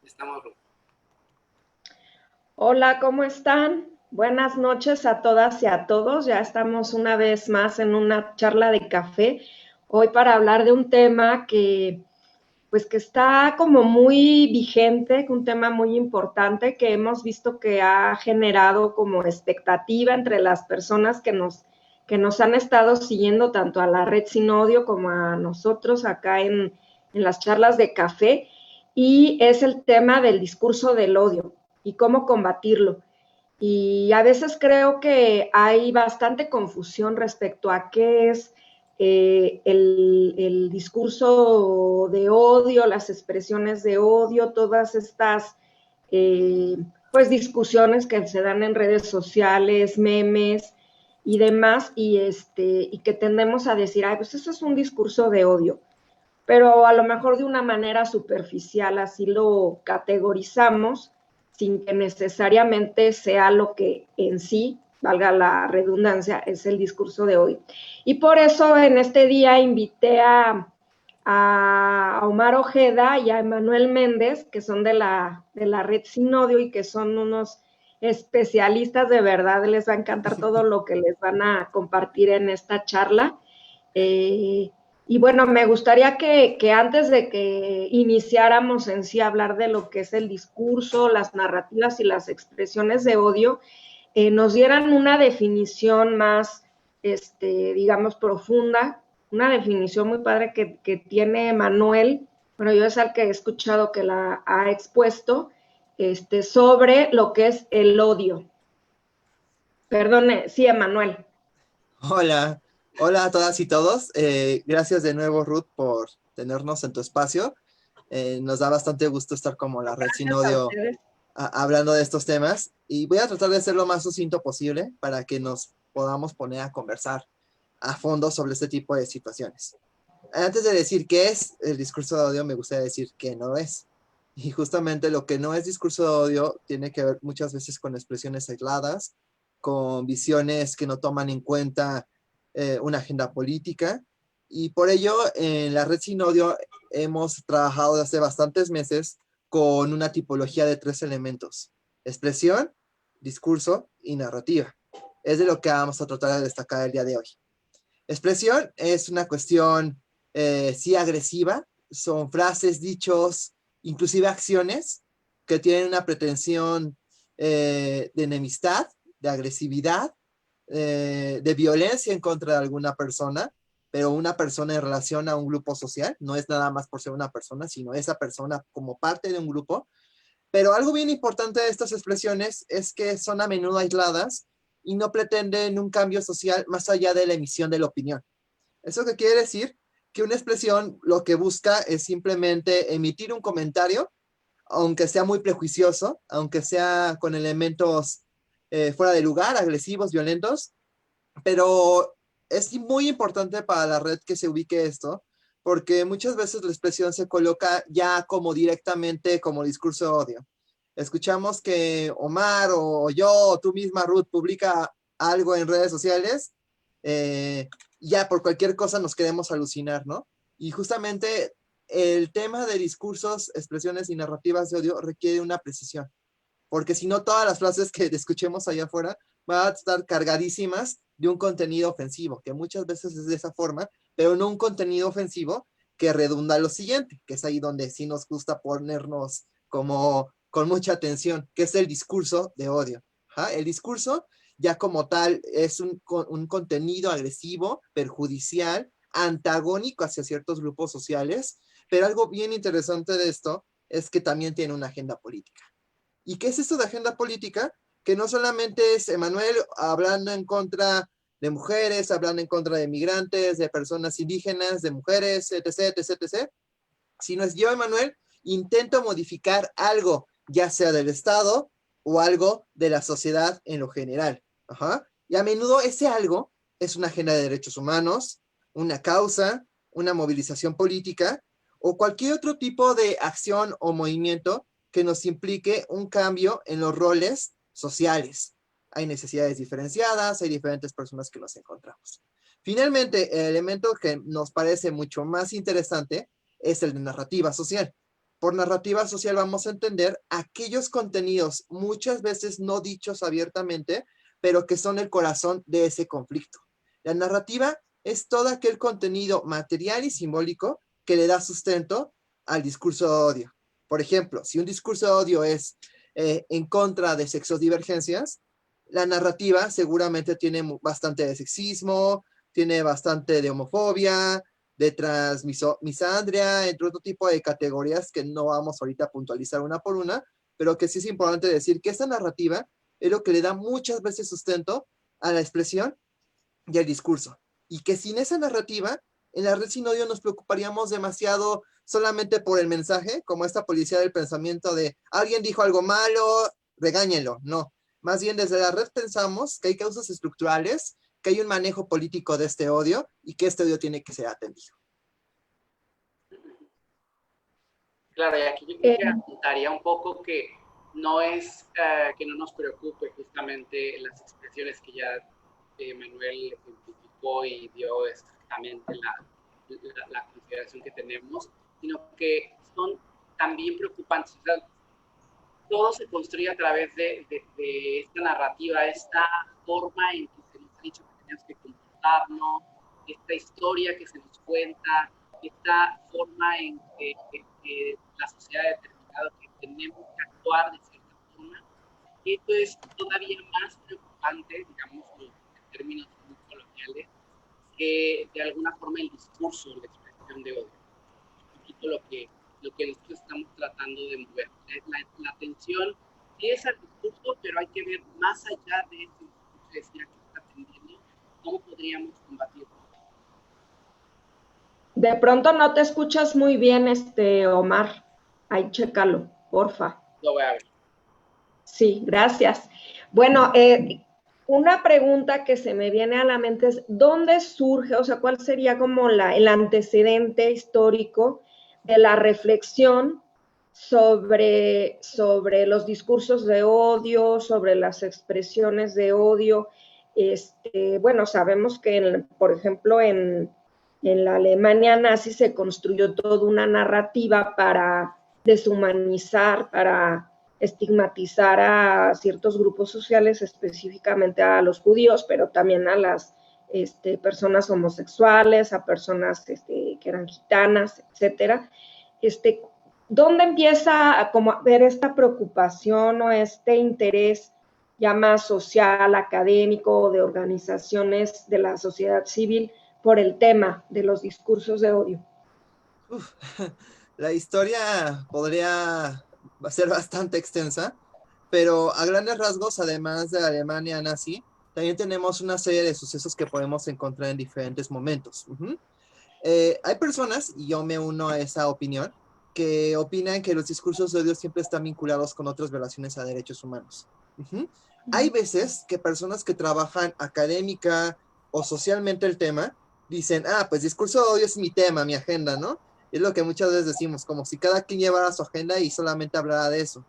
Estamos. Hola, ¿cómo están? Buenas noches a todas y a todos. Ya estamos una vez más en una charla de café. Hoy para hablar de un tema que está como muy vigente, un tema muy importante que hemos visto que ha generado como expectativa entre las personas que nos han estado siguiendo tanto a la red Sin Odio como a nosotros acá en las charlas de café, y es el tema del discurso del odio y cómo combatirlo. Y a veces creo que hay bastante confusión respecto a qué es el discurso de odio, las expresiones de odio, todas estas pues discusiones que se dan en redes sociales, memes y demás, y que tendemos a decir, ay, pues eso es un discurso de odio, pero a lo mejor de una manera superficial, así lo categorizamos, sin que necesariamente sea lo que en sí, valga la redundancia, es el discurso de hoy. Y por eso en este día invité a Omar Ojeda y a Emanuel Méndez, que son de la red Sin Odio y que son unos especialistas de verdad, les va a encantar todo lo que les van a compartir en esta charla. Eh, y bueno, me gustaría que antes de que iniciáramos en sí a hablar de lo que es el discurso, las narrativas y las expresiones de odio, nos dieran una definición más, digamos, profunda, una definición muy padre que tiene Manuel, bueno, yo es al que he escuchado que la ha expuesto, sobre lo que es el odio. Perdone, sí, Emanuel. Hola, hola a todas y todos. Gracias de nuevo, Ruth, por tenernos en tu espacio. Nos da bastante gusto estar como la red Sin Gracias a Odio ustedes. hablando de estos temas y voy a tratar de ser lo más sucinto posible para que nos podamos poner a conversar a fondo sobre este tipo de situaciones. Antes de decir qué es el discurso de odio, me gustaría decir qué no es. Y justamente lo que no es discurso de odio tiene que ver muchas veces con expresiones aisladas, con visiones que no toman en cuenta una agenda política. Y por ello, en la red Sin Odio hemos trabajado desde hace bastantes meses con una tipología de 3 elementos: expresión, discurso y narrativa. Es de lo que vamos a tratar de destacar el día de hoy. Expresión es una cuestión sí agresiva, son frases, dichos, inclusive acciones que tienen una pretensión de enemistad, de agresividad, de violencia en contra de alguna persona, pero una persona en relación a un grupo social, no es nada más por ser una persona, sino esa persona como parte de un grupo. Pero algo bien importante de estas expresiones es que son a menudo aisladas y no pretenden un cambio social más allá de la emisión de la opinión. ¿Eso qué quiere decir? Que una expresión lo que busca es simplemente emitir un comentario, aunque sea muy prejuicioso, aunque sea con elementos fuera de lugar, agresivos, violentos, pero es muy importante para la red que se ubique esto, porque muchas veces la expresión se coloca ya como directamente como discurso de odio. Escuchamos que Omar o yo o tú misma, Ruth, publica algo en redes sociales, ya por cualquier cosa nos queremos alucinar, ¿no? Y justamente el tema de discursos, expresiones y narrativas de odio requiere una precisión, porque si no todas las frases que escuchemos allá afuera van a estar cargadísimas de un contenido ofensivo, que muchas veces es de esa forma, pero no un contenido ofensivo que redunda lo siguiente, que es ahí donde sí nos gusta ponernos como con mucha atención, que es el discurso de odio. ¿Ja? El discurso ya como tal es un contenido agresivo, perjudicial, antagónico hacia ciertos grupos sociales, pero algo bien interesante de esto es que también tiene una agenda política. ¿Y qué es esto de agenda política? Que no solamente es Emanuel hablando en contra de mujeres, hablando en contra de migrantes, de personas indígenas, de mujeres, etc., etc., etc., sino es yo, Emanuel, intento modificar algo, ya sea del Estado o algo de la sociedad en lo general. Ajá. Y a menudo ese algo es una agenda de derechos humanos, una causa, una movilización política o cualquier otro tipo de acción o movimiento que nos implique un cambio en los roles sociales. Hay necesidades diferenciadas, hay diferentes personas que nos encontramos. Finalmente, el elemento que nos parece mucho más interesante es el de narrativa social. Por narrativa social vamos a entender aquellos contenidos muchas veces no dichos abiertamente, pero que son el corazón de ese conflicto. La narrativa es todo aquel contenido material y simbólico que le da sustento al discurso de odio. Por ejemplo, si un discurso de odio es en contra de sexodivergencias, la narrativa seguramente tiene bastante de sexismo, tiene bastante de homofobia, de transmisandria, entre otro tipo de categorías que no vamos ahorita a puntualizar una por una, pero que sí es importante decir que esta narrativa es lo que le da muchas veces sustento a la expresión y al discurso. Y que sin esa narrativa, en la red sin odio nos preocuparíamos demasiado solamente por el mensaje, como esta policía del pensamiento de alguien dijo algo malo, regáñenlo. No, más bien desde la red pensamos que hay causas estructurales, que hay un manejo político de este odio y que este odio tiene que ser atendido. Claro, y aquí yo creo que apuntaría un poco que no es que no nos preocupe justamente las expresiones que ya Manuel ejemplificó y dio exactamente la consideración que tenemos, sino que son también preocupantes. O sea, todo se construye a través de esta narrativa, esta forma en que se nos ha dicho que tenemos que comportarnos, esta historia que se nos cuenta, esta forma en que la sociedad ha determinado que tenemos que actuar de cierta forma. Y esto es todavía más preocupante, digamos, en términos muy coloniales, que de alguna forma el discurso, la expresión de odio. Un poquito lo que nosotros estamos tratando de mover. La atención es al discurso, pero hay que ver más allá de ese discurso, es decir, a qué está atendiendo, cómo podríamos combatirlo. De pronto no te escuchas muy bien, Omar. Ahí chécalo, porfa. Lo voy a ver. Sí, gracias. Bueno, una pregunta que se me viene a la mente es, ¿dónde surge, o sea, cuál sería como el antecedente histórico de la reflexión sobre los discursos de odio, sobre las expresiones de odio? Bueno, sabemos que, por ejemplo, en la Alemania nazi se construyó toda una narrativa para deshumanizar, para estigmatizar a ciertos grupos sociales, específicamente a los judíos, pero también a las personas homosexuales, a personas que eran gitanas, etcétera. ¿Dónde empieza a ver esta preocupación o este interés ya más social, académico, de organizaciones de la sociedad civil por el tema de los discursos de odio? La historia podría ser bastante extensa, pero a grandes rasgos, además de la Alemania nazi, también tenemos una serie de sucesos que podemos encontrar en diferentes momentos. Hay personas, y yo me uno a esa opinión, que opinan que los discursos de odio siempre están vinculados con otras violaciones a derechos humanos. Hay veces que personas que trabajan académica o socialmente el tema dicen, pues discurso de odio es mi tema, mi agenda, ¿no? Es lo que muchas veces decimos, como si cada quien llevara su agenda y solamente hablara de eso.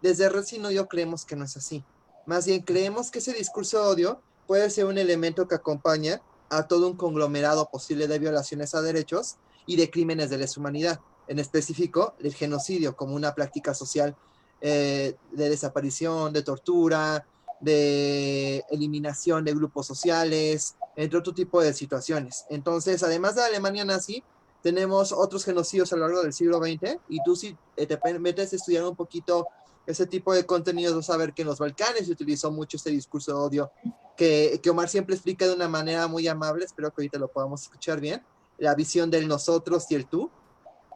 Desde Red Sin Odio creemos que no es así. Más bien creemos que ese discurso de odio puede ser un elemento que acompaña a todo un conglomerado posible de violaciones a derechos y de crímenes de lesa humanidad. En específico, el genocidio como una práctica social de desaparición, de tortura, de eliminación de grupos sociales, entre otro tipo de situaciones. Entonces, además de la Alemania nazi, tenemos otros genocidios a lo largo del siglo XX, y tú si te metes a estudiar un poquito ese tipo de contenidos, vas a ver que en los Balcanes se utilizó mucho este discurso de odio, que Omar siempre explica de una manera muy amable, espero que ahorita lo podamos escuchar bien, la visión del nosotros y el tú,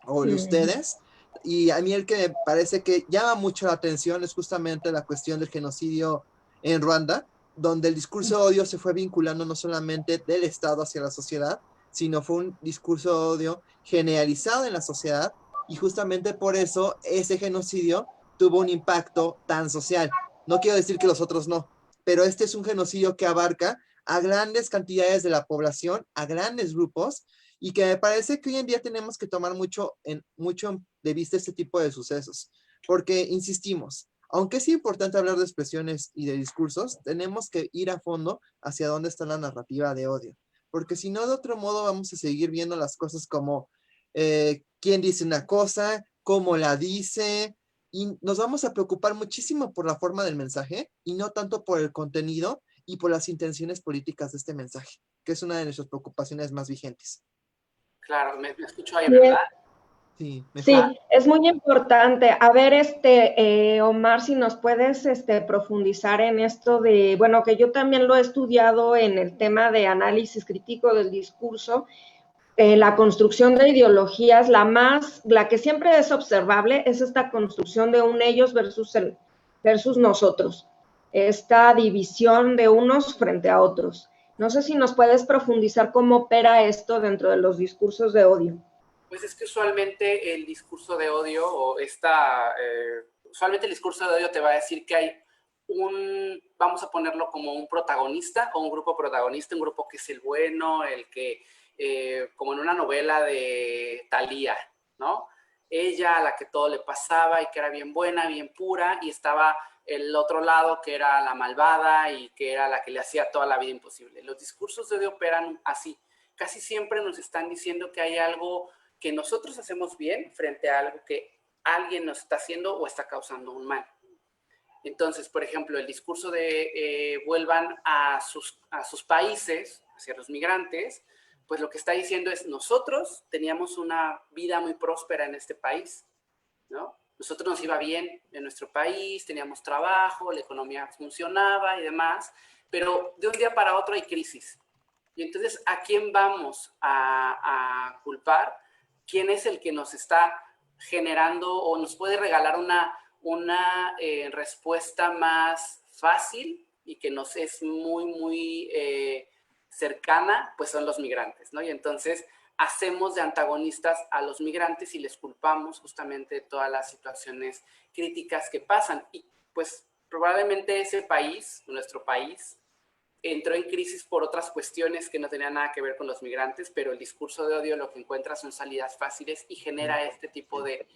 o el ustedes. Y a mí el que me parece que llama mucho la atención es justamente la cuestión del genocidio en Ruanda, donde el discurso de odio se fue vinculando no solamente del Estado hacia la sociedad, sino fue un discurso de odio generalizado en la sociedad, y justamente por eso ese genocidio tuvo un impacto tan social. No quiero decir que los otros no, pero este es un genocidio que abarca a grandes cantidades de la población, a grandes grupos, y que me parece que hoy en día tenemos que tomar mucho de vista este tipo de sucesos. porque insistimos, aunque es importante hablar de expresiones y de discursos, tenemos que ir a fondo hacia dónde está la narrativa de odio, porque si no, de otro modo vamos a seguir viendo las cosas como quién dice una cosa, cómo la dice, y nos vamos a preocupar muchísimo por la forma del mensaje y no tanto por el contenido y por las intenciones políticas de este mensaje, que es una de nuestras preocupaciones más vigentes. Claro, me escucho ahí, ¿verdad? Sí, mejor. Sí, es muy importante. A ver, Omar, si nos puedes profundizar en esto de, bueno, que yo también lo he estudiado en el tema de análisis crítico del discurso, la construcción de ideologías, la que siempre es observable es esta construcción de un ellos versus nosotros, esta división de unos frente a otros. No sé si nos puedes profundizar cómo opera esto dentro de los discursos de odio. Pues es que usualmente el discurso de odio usualmente el discurso de odio te va a decir que hay vamos a ponerlo como un protagonista o un grupo protagonista, un grupo que es el bueno, el que, como en una novela de Thalía, ¿no? Ella a la que todo le pasaba y que era bien buena, bien pura, y estaba el otro lado que era la malvada y que era la que le hacía toda la vida imposible. Los discursos de odio operan así. Casi siempre nos están diciendo que hay algo que nosotros hacemos bien frente a algo que alguien nos está haciendo o está causando un mal. Entonces, por ejemplo, el discurso de vuelvan a sus países, hacia los migrantes, pues lo que está diciendo es, nosotros teníamos una vida muy próspera en este país, ¿no? Nosotros nos iba bien en nuestro país, teníamos trabajo, la economía funcionaba y demás, pero de un día para otro hay crisis. Y entonces, ¿a quién vamos a culpar? ¿Quién es el que nos está generando o nos puede regalar una respuesta más fácil y que nos es muy, muy cercana? Pues son los migrantes, ¿no? Y entonces hacemos de antagonistas a los migrantes y les culpamos justamente de todas las situaciones críticas que pasan. Y pues probablemente ese país, nuestro país, entró en crisis por otras cuestiones que no tenían nada que ver con los migrantes, pero el discurso de odio lo que encuentra son salidas fáciles y genera este tipo de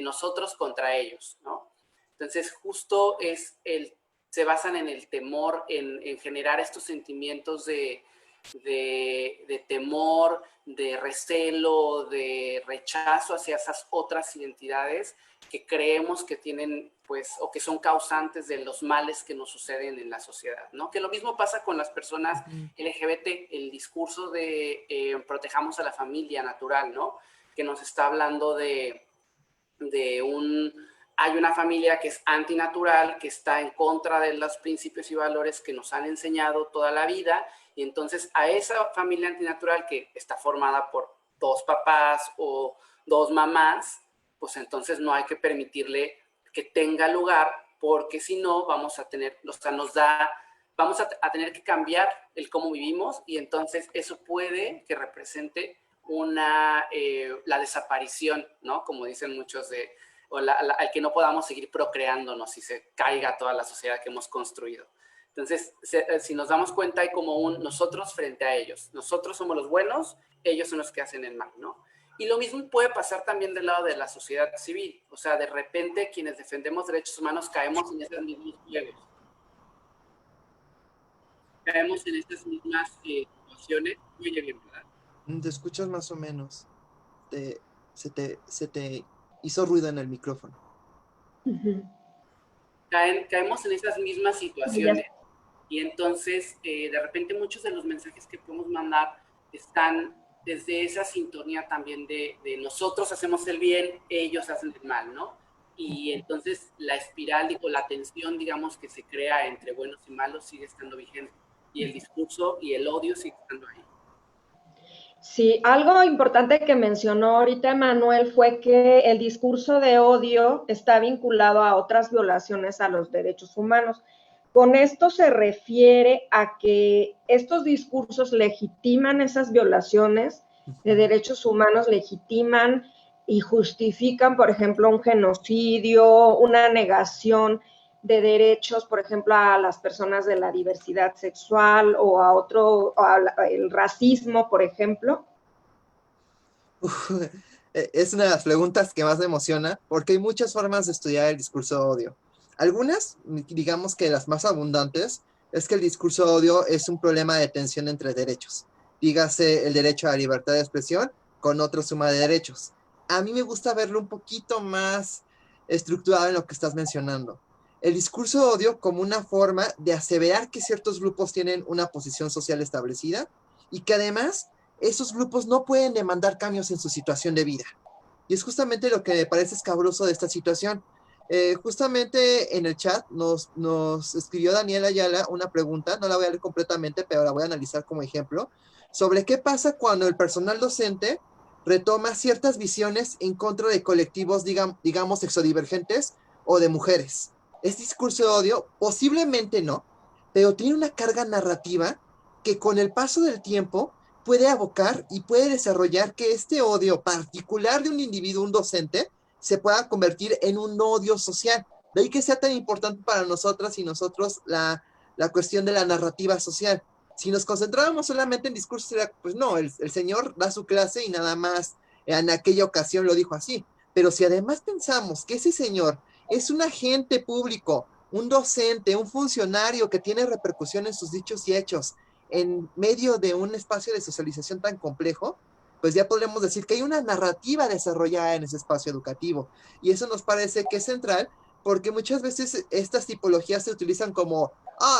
nosotros contra ellos, ¿no? Entonces, justo se basan en el temor, en generar estos sentimientos de temor, de recelo, de rechazo hacia esas otras identidades que creemos que tienen, pues, o que son causantes de los males que nos suceden en la sociedad, ¿no? Que lo mismo pasa con las personas LGBT, el discurso de protejamos a la familia natural, ¿no? Que nos está hablando hay una familia que es antinatural, que está en contra de los principios y valores que nos han enseñado toda la vida, y entonces a esa familia antinatural que está formada por 2 papás o 2 mamás, pues entonces no hay que permitirle que tenga lugar, porque si no vamos a tener, vamos a tener que cambiar el cómo vivimos, y entonces eso puede que represente la desaparición, ¿no? Como dicen muchos o al que no podamos seguir procreándonos y se caiga toda la sociedad que hemos construido. Entonces, si nos damos cuenta, hay como nosotros frente a ellos. Nosotros somos los buenos, ellos son los que hacen el mal, ¿no? Y lo mismo puede pasar también del lado de la sociedad civil. O sea, de repente, quienes defendemos derechos humanos caemos en esas mismas juegos. Caemos en estas mismas situaciones. Oye, bien, ¿verdad? Te escuchas más o menos. Se te hizo ruido en el micrófono. Caemos en esas mismas situaciones y entonces de repente muchos de los mensajes que podemos mandar están desde esa sintonía también de nosotros hacemos el bien, ellos hacen el mal, ¿no? Y entonces la espiral o la tensión, digamos, que se crea entre buenos y malos sigue estando vigente y el discurso y el odio sigue estando ahí. Sí, algo importante que mencionó ahorita Emanuel fue que el discurso de odio está vinculado a otras violaciones a los derechos humanos. Con esto se refiere a que estos discursos legitiman esas violaciones de derechos humanos, legitiman y justifican, por ejemplo, un genocidio, una negación de derechos, por ejemplo, a las personas de la diversidad sexual o el racismo, por ejemplo. Es una de las preguntas que más me emociona porque hay muchas formas de estudiar el discurso de odio. Algunas, digamos que las más abundantes, es que el discurso de odio es un problema de tensión entre derechos. Dígase el derecho a la libertad de expresión con otra suma de derechos. A mí me gusta verlo un poquito más estructurado en lo que estás mencionando. El discurso de odio como una forma de aseverar que ciertos grupos tienen una posición social establecida y que además esos grupos no pueden demandar cambios en su situación de vida. Y es justamente lo que me parece escabroso de esta situación. Justamente en el chat nos escribió Daniel Ayala una pregunta, no la voy a leer completamente, pero la voy a analizar como ejemplo, sobre qué pasa cuando el personal docente retoma ciertas visiones en contra de colectivos, digamos, sexodivergentes o de mujeres. ¿Es discurso de odio? Posiblemente no, pero tiene una carga narrativa que con el paso del tiempo puede abocar y puede desarrollar que este odio particular de un individuo, un docente, se pueda convertir en un odio social. De ahí que sea tan importante para nosotras y nosotros la cuestión de la narrativa social. Si nos concentrábamos solamente en discursos, pues no, el señor da su clase y nada más en aquella ocasión lo dijo así. Pero si además pensamos que ese señor es un agente público, un docente, un funcionario que tiene repercusión en sus dichos y hechos, en medio de un espacio de socialización tan complejo, pues ya podemos decir que hay una narrativa desarrollada en ese espacio educativo. Y eso nos parece que es central porque muchas veces estas tipologías se utilizan como,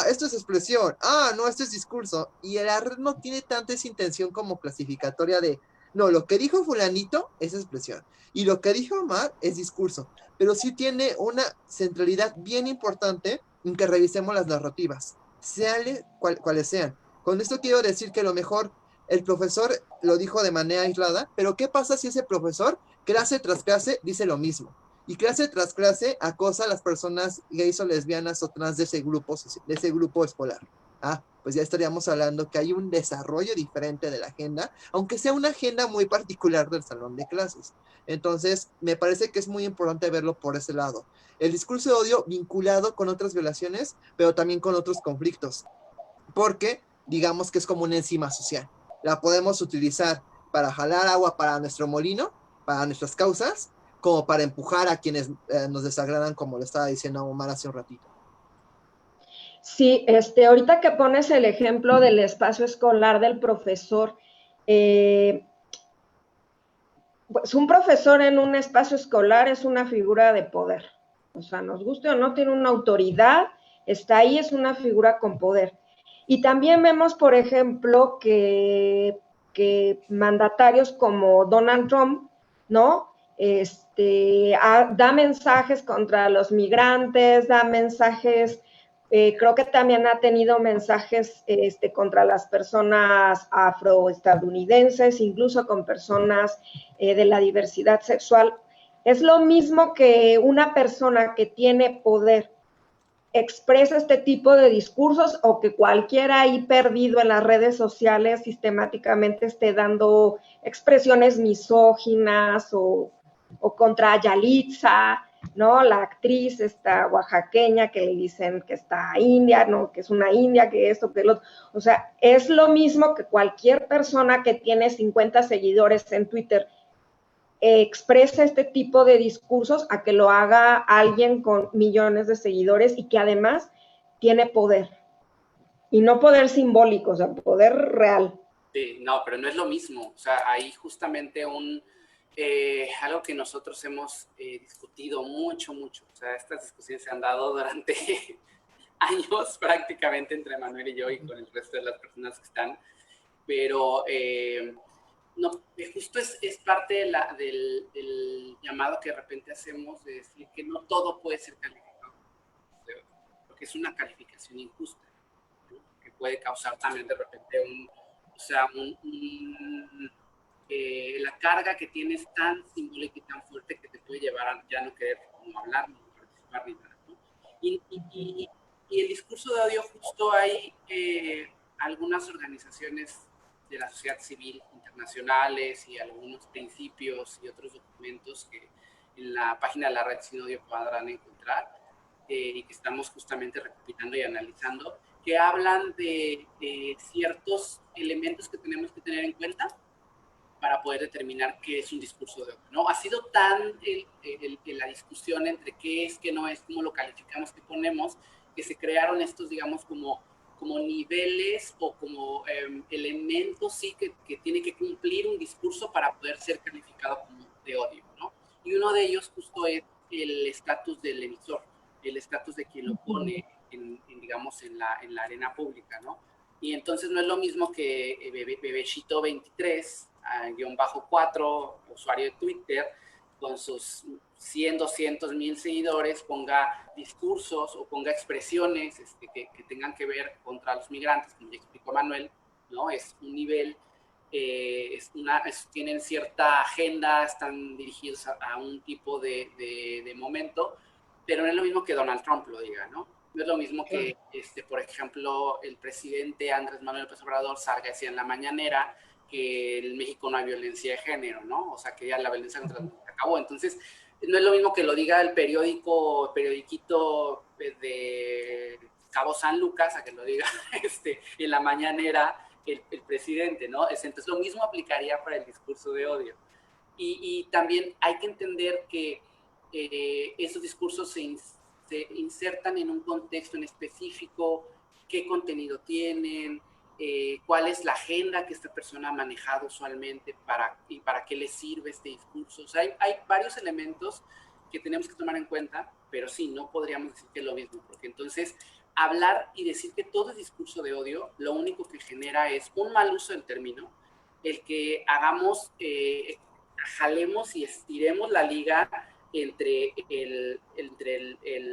esto es expresión, no, esto es discurso. Y la red no tiene tanta esa intención como clasificatoria de, no, lo que dijo fulanito es expresión y lo que dijo Omar es discurso. Pero sí tiene una centralidad bien importante en que revisemos las narrativas, sean cuales sean. Con esto quiero decir que a lo mejor el profesor lo dijo de manera aislada, pero ¿qué pasa si ese profesor, clase tras clase, dice lo mismo? Y clase tras clase acosa a las personas gays o lesbianas o trans de ese grupo escolar. Pues ya estaríamos hablando que hay un desarrollo diferente de la agenda, aunque sea una agenda muy particular del salón de clases. Entonces, me parece que es muy importante verlo por ese lado. El discurso de odio vinculado con otras violaciones, pero también con otros conflictos, porque digamos que es como una enzima social. La podemos utilizar para jalar agua para nuestro molino, para nuestras causas, como para empujar a quienes nos desagradan, como le estaba diciendo Omar hace un ratito. Sí, ahorita que pones el ejemplo del espacio escolar del profesor, pues un profesor en un espacio escolar es una figura de poder. O sea, nos guste o no, tiene una autoridad, está ahí, es una figura con poder. Y también vemos, por ejemplo, que mandatarios como Donald Trump, ¿no? Da mensajes contra los migrantes, da mensajes, creo que también ha tenido mensajes contra las personas afroestadounidenses, incluso con personas de la diversidad sexual. Es lo mismo que una persona que tiene poder expresa este tipo de discursos o que cualquiera ahí perdido en las redes sociales sistemáticamente esté dando expresiones misóginas o contra Yalitza, ¿no? La actriz esta oaxaqueña que le dicen que está india, ¿no? Que es una india, que esto, que lo otro. O sea, es lo mismo que cualquier persona que tiene 50 seguidores en Twitter expresa este tipo de discursos a que lo haga alguien con millones de seguidores y que además tiene poder. Y no poder simbólico, o sea, poder real. Sí, no, pero no es lo mismo. O sea, hay justamente algo que nosotros hemos discutido mucho. O sea, estas discusiones se han dado durante años prácticamente entre Manuel y yo y con el resto de las personas que están. Pero no, justo es parte del llamado que de repente hacemos de decir que no todo puede ser calificado, porque es una calificación injusta, ¿no? Que puede causar también de repente la carga que tienes tan simbólica y tan fuerte que te puede llevar a ya no querer como hablar ni participar ni nada, ¿no? Y el discurso de odio, justo hay algunas organizaciones de la sociedad civil internacionales y algunos principios y otros documentos que en la página de la red Sin Odio podrán encontrar y que estamos justamente recopilando y analizando, que hablan de ciertos elementos que tenemos que tener en cuenta para poder determinar qué es un discurso de odio, ¿no? Ha sido tan la discusión entre qué es, qué no es, cómo lo calificamos, qué ponemos, que se crearon estos, digamos, como niveles o como elementos, sí, que tiene que cumplir un discurso para poder ser calificado como de odio, ¿no? Y uno de ellos justo es el estatus del emisor, el estatus de quien lo pone, digamos, en la arena pública, ¿no? Y entonces no es lo mismo que Bebechito23, _4, usuario de Twitter, con sus 100, 200 mil seguidores, ponga discursos o ponga expresiones que tengan que ver contra los migrantes, como ya explicó Manuel, ¿no? Es un nivel, tienen cierta agenda, están dirigidos a un tipo de momento, pero no es lo mismo que Donald Trump lo diga, ¿no? No es lo mismo que, por ejemplo, el presidente Andrés Manuel López Obrador salga así en la mañanera que en México no hay violencia de género, ¿no? O sea, que ya la violencia contra las mujeres acabó. Entonces, no es lo mismo que lo diga el periodiquito de Cabo San Lucas a que lo diga en la mañanera el presidente, ¿no? Entonces, lo mismo aplicaría para el discurso de odio. Y también hay que entender que esos discursos se insertan en un contexto en específico, qué contenido tienen, cuál es la agenda que esta persona ha manejado usualmente y para qué le sirve este discurso. O sea, hay varios elementos que tenemos que tomar en cuenta, pero sí, no podríamos decir que es lo mismo, porque entonces hablar y decir que todo es discurso de odio, lo único que genera es un mal uso del término, el que hagamos, jalemos y estiremos la liga entre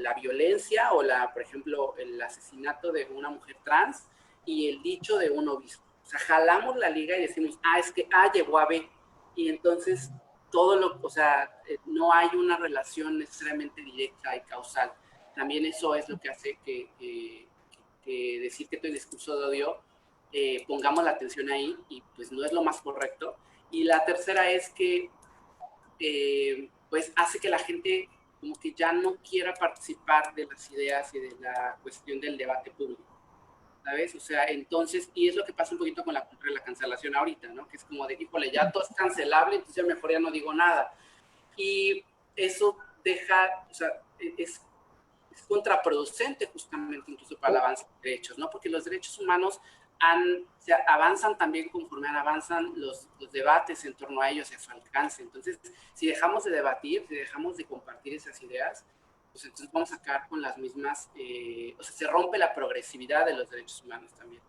la violencia o, por ejemplo, el asesinato de una mujer trans y el dicho de un obispo. O sea, jalamos la liga y decimos, es que A llevó a B. Y entonces no hay una relación necesariamente directa y causal. También eso es lo que hace que decir que todo es discurso de odio, pongamos la atención ahí y pues no es lo más correcto. Y la tercera es que pues hace que la gente como que ya no quiera participar de las ideas y de la cuestión del debate público, ¿sabes? O sea, entonces, y es lo que pasa un poquito con la cultura de la cancelación ahorita, ¿no? Que es como de, híjole, ya todo es cancelable, entonces mejor ya no digo nada. Y eso deja, o sea, es contraproducente justamente incluso para el avance de derechos, ¿no? Porque los derechos humanos avanzan también conforme avanzan los debates en torno a ellos y a su alcance. Entonces, si dejamos de debatir, si dejamos de compartir esas ideas, pues entonces vamos a acabar con las mismas, o sea, se rompe la progresividad de los derechos humanos también.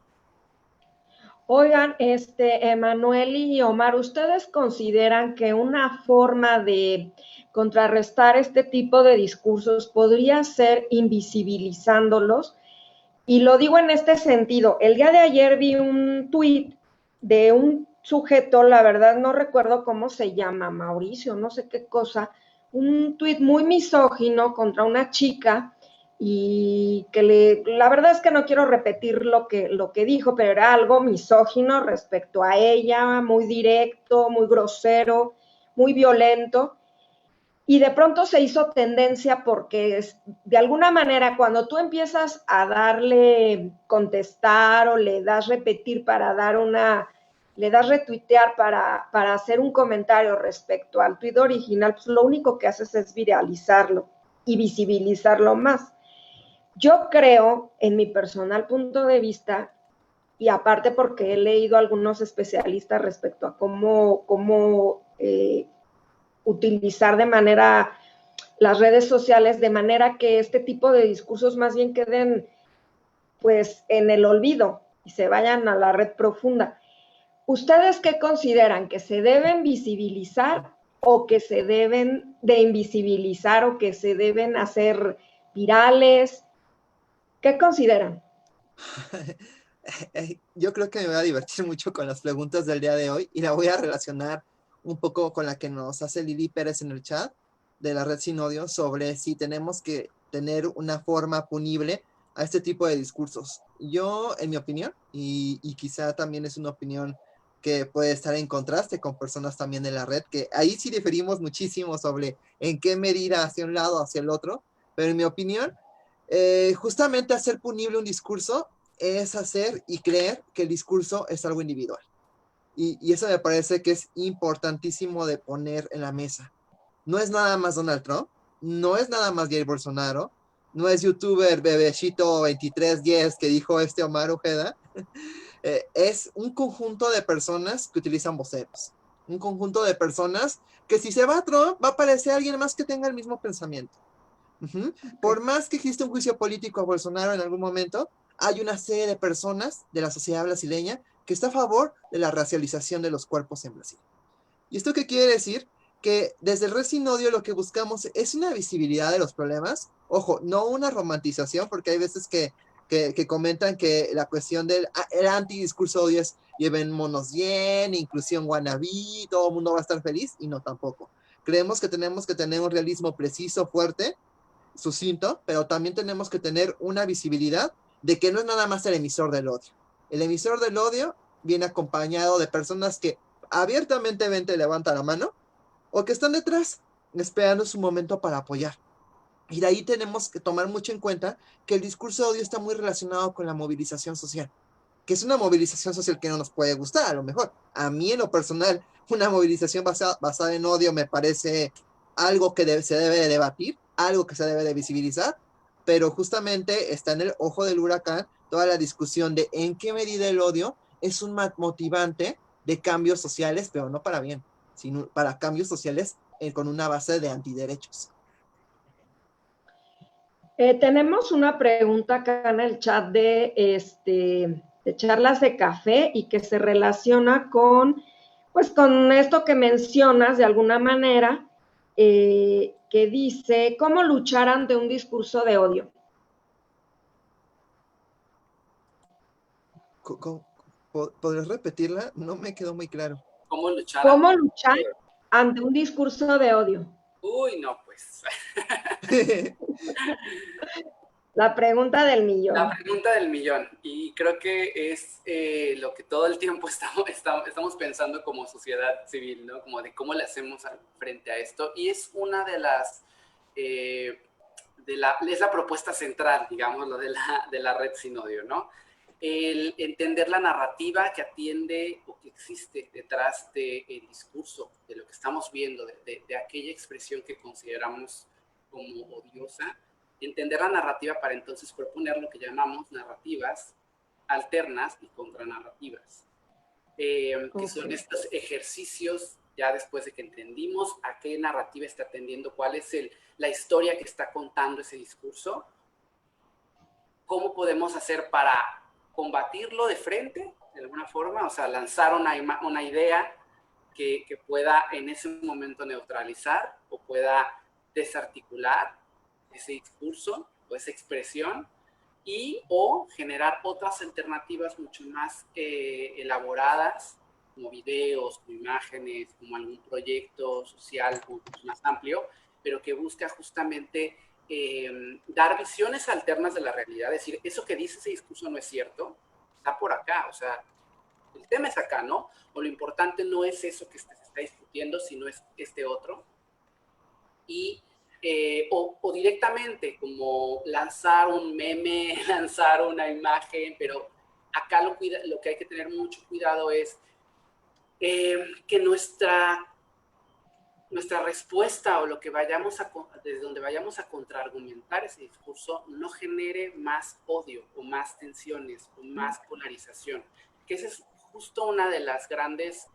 Oigan, Emanuel y Omar, ¿ustedes consideran que una forma de contrarrestar este tipo de discursos podría ser invisibilizándolos? Y lo digo en este sentido. El día de ayer vi un tuit de un sujeto, la verdad no recuerdo cómo se llama, Mauricio, no sé qué cosa, un tuit muy misógino contra una chica y que la verdad es que no quiero repetir lo que dijo, pero era algo misógino respecto a ella, muy directo, muy grosero, muy violento. Y de pronto se hizo tendencia porque de alguna manera cuando tú empiezas a darle contestar o le das repetir para le das retuitear para hacer un comentario respecto al tuit original, pues lo único que haces es viralizarlo y visibilizarlo más. Yo creo, en mi personal punto de vista, y aparte porque he leído a algunos especialistas respecto a cómo utilizar de manera las redes sociales, de manera que este tipo de discursos más bien queden pues en el olvido y se vayan a la red profunda. ¿Ustedes qué consideran? ¿Que se deben visibilizar o que se deben de invisibilizar o que se deben hacer virales? ¿Qué consideran? Yo creo que me voy a divertir mucho con las preguntas del día de hoy y la voy a relacionar un poco con la que nos hace Lili Pérez en el chat de la Red Sin Odio sobre si tenemos que tener una forma punible a este tipo de discursos. Yo, en mi opinión, y quizá también es una opinión que puede estar en contraste con personas también de la red, que ahí sí diferimos muchísimo sobre en qué medida hacia un lado o hacia el otro, pero en mi opinión, justamente hacer punible un discurso es hacer y creer que el discurso es algo individual. Y eso me parece que es importantísimo de poner en la mesa. No es nada más Donald Trump, no es nada más Jair Bolsonaro, no es youtuber Bebecito 2310 que dijo Omar Ojeda, es un conjunto de personas que utilizan voceros, un conjunto de personas que si se va Trump va a aparecer alguien más que tenga el mismo pensamiento. Por más que exista un juicio político a Bolsonaro en algún momento, hay una serie de personas de la sociedad brasileña que está a favor de la racialización de los cuerpos en Brasil. ¿Y esto qué quiere decir? Que desde el Red Sin Odio lo que buscamos es una visibilidad de los problemas, ojo, no una romantización, porque hay veces que comentan que la cuestión del el antidiscurso odio es llevémonos bien, inclusión wannabe, todo el mundo va a estar feliz, y no tampoco. Creemos que tenemos que tener un realismo preciso, fuerte, sucinto, pero también tenemos que tener una visibilidad de que no es nada más el emisor del odio. El emisor del odio viene acompañado de personas que abiertamente levantan la mano o que están detrás esperando su momento para apoyar. Y de ahí tenemos que tomar mucho en cuenta que el discurso de odio está muy relacionado con la movilización social, que es una movilización social que no nos puede gustar, a lo mejor. A mí, en lo personal, una movilización basada en odio me parece algo que se debe de debatir, algo que se debe de visibilizar, pero justamente está en el ojo del huracán toda la discusión de en qué medida el odio es un motivante de cambios sociales, pero no para bien, sino para cambios sociales con una base de antiderechos. Tenemos una pregunta acá en el chat de charlas de café y que se relaciona pues con esto que mencionas de alguna manera, que dice, ¿cómo luchar ante un discurso de odio? ¿Podrías repetirla? No me quedó muy claro. ¿Cómo luchar? ¿Cómo luchar ante un discurso de odio? Uy, no, pues. La pregunta del millón. La pregunta del millón. Y creo que es lo que todo el tiempo estamos pensando como sociedad civil, ¿no? Como de cómo le hacemos frente a esto. Y es una de las... es la propuesta central, digamos, lo de la red sin odio, ¿no? El entender la narrativa que atiende o que existe detrás del discurso, de lo que estamos viendo, de aquella expresión que consideramos como odiosa, entender la narrativa para entonces proponer lo que llamamos narrativas alternas y contranarrativas, que son estos ejercicios ya después de que entendimos a qué narrativa está atendiendo, cuál es la historia que está contando ese discurso, cómo podemos hacer para combatirlo de frente, de alguna forma, o sea, lanzar una idea que pueda en ese momento neutralizar o pueda desarticular ese discurso o esa expresión o generar otras alternativas mucho más elaboradas, como videos, como imágenes, como algún proyecto social mucho más amplio, pero que busca justamente dar visiones alternas de la realidad, es decir, eso que dice ese discurso no es cierto, está por acá, o sea, el tema es acá, ¿no? O lo importante no es eso que se está discutiendo, sino es este otro. O directamente, como lanzar un meme, lanzar una imagen, pero acá lo que hay que tener mucho cuidado es que nuestra respuesta o lo que desde donde vayamos a contraargumentar ese discurso no genere más odio o más tensiones o más polarización, que esa es justo una de las grandes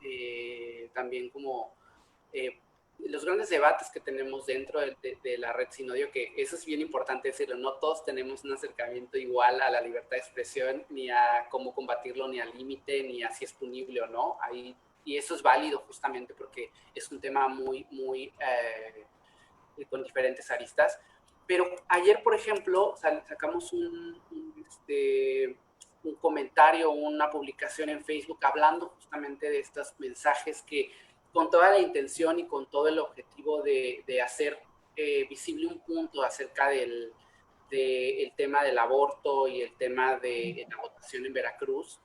también como los grandes debates que tenemos dentro de la red sin odio, que eso es bien importante decirlo, no todos tenemos un acercamiento igual a la libertad de expresión, ni a cómo combatirlo, ni al límite, ni a si es punible o no. Y eso es válido justamente porque es un tema muy, muy con diferentes aristas. Pero ayer, por ejemplo, sacamos un comentario, una publicación en Facebook hablando justamente de estos mensajes que con toda la intención y con todo el objetivo de hacer visible un punto acerca del tema del aborto y el tema de la votación en Veracruz,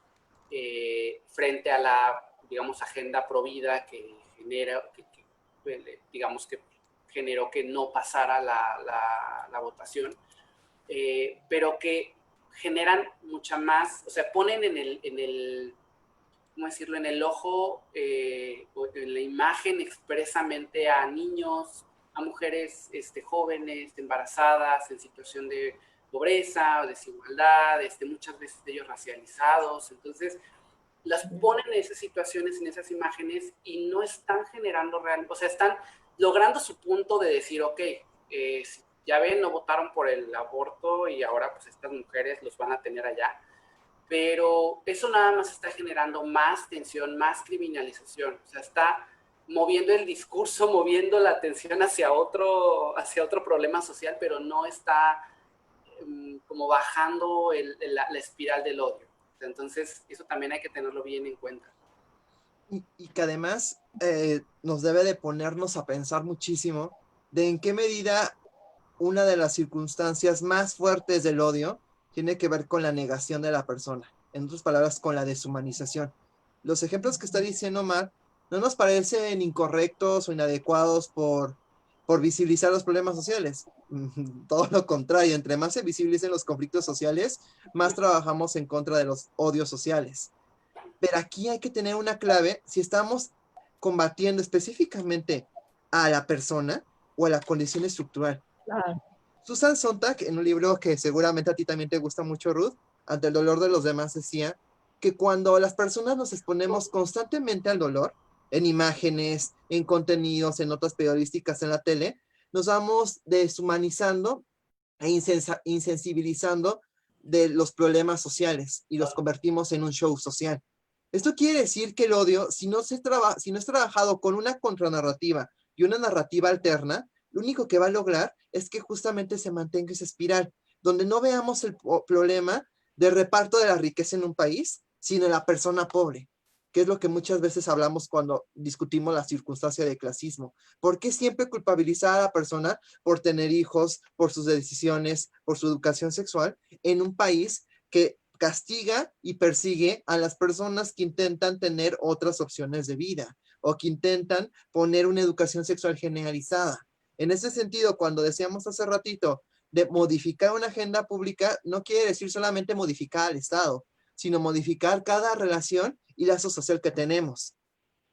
frente a la, digamos, agenda provida que genera, digamos, que generó que no pasara la votación, pero que generan mucha más, o sea, ponen en el ¿cómo decirlo?, en el ojo, o en la imagen expresamente a niños, a mujeres jóvenes, embarazadas, en situación de pobreza o desigualdad, muchas veces ellos racializados. Entonces, las ponen en esas situaciones, en esas imágenes, y no están generando o sea, están logrando su punto de decir, ok, ya ven, no votaron por el aborto y ahora pues estas mujeres los van a tener allá. Pero eso nada más está generando más tensión, más criminalización. O sea, está moviendo el discurso, moviendo la atención hacia otro problema social, pero no está como bajando la espiral del odio. Entonces, eso también hay que tenerlo bien en cuenta. Y que además nos debe de ponernos a pensar muchísimo de en qué medida una de las circunstancias más fuertes del odio tiene que ver con la negación de la persona. En otras palabras, con la deshumanización. Los ejemplos que está diciendo Mar no nos parecen incorrectos o inadecuados por visibilizar los problemas sociales. Todo lo contrario, entre más se visibilicen los conflictos sociales, más trabajamos en contra de los odios sociales. Pero aquí hay que tener una clave si estamos combatiendo específicamente a la persona o a la condición estructural. Claro. Susan Sontag, en un libro que seguramente a ti también te gusta mucho, Ruth, Ante el dolor de los demás, decía que cuando las personas nos exponemos constantemente al dolor, en imágenes, en contenidos, en notas periodísticas, en la tele, nos vamos deshumanizando e insensibilizando de los problemas sociales y los convertimos en un show social. Esto quiere decir que el odio, si no es trabajado con una contranarrativa y una narrativa alterna, lo único que va a lograr es que justamente se mantenga esa espiral, donde no veamos el problema de reparto de la riqueza en un país, sino en la persona pobre, que es lo que muchas veces hablamos cuando discutimos la circunstancia de clasismo. ¿Por qué siempre culpabilizar a la persona por tener hijos, por sus decisiones, por su educación sexual, en un país que castiga y persigue a las personas que intentan tener otras opciones de vida o que intentan poner una educación sexual generalizada? En ese sentido, cuando decíamos hace ratito de modificar una agenda pública, no quiere decir solamente modificar al Estado, sino modificar cada relación y lazo social que tenemos.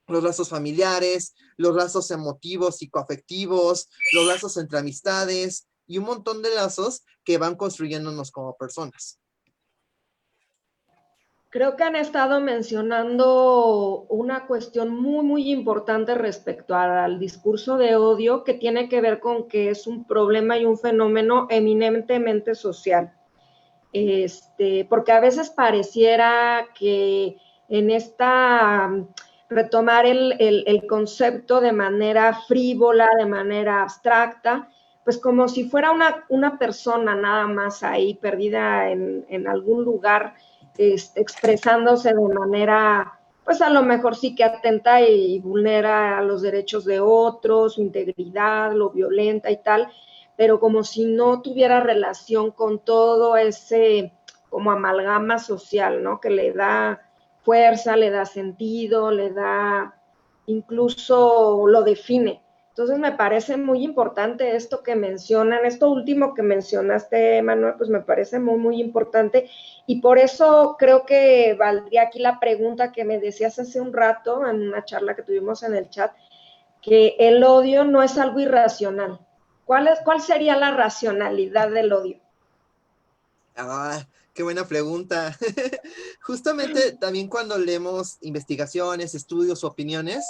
Los lazos familiares, los lazos emotivos, psicoafectivos, los lazos entre amistades y un montón de lazos que van construyéndonos como personas. Creo que han estado mencionando una cuestión muy, muy importante respecto al discurso de odio, que tiene que ver con que es un problema y un fenómeno eminentemente social. Porque a veces pareciera que en retomar el concepto de manera frívola, de manera abstracta, pues como si fuera una persona nada más ahí perdida en algún lugar, expresándose de manera, pues a lo mejor sí que atenta y vulnera los derechos de otros, su integridad, lo violenta y tal, pero como si no tuviera relación con todo ese como amalgama social, ¿no? Que le da fuerza, le da sentido, le da, incluso lo define. Entonces me parece muy importante esto que mencionan, esto último que mencionaste, Manuel, pues me parece muy, muy importante, y por eso creo que valdría aquí la pregunta que me decías hace un rato en una charla que tuvimos en el chat, que el odio no es algo irracional. ¿Cuál sería la racionalidad del odio? Ah, qué buena pregunta. Justamente también cuando leemos investigaciones, estudios, opiniones,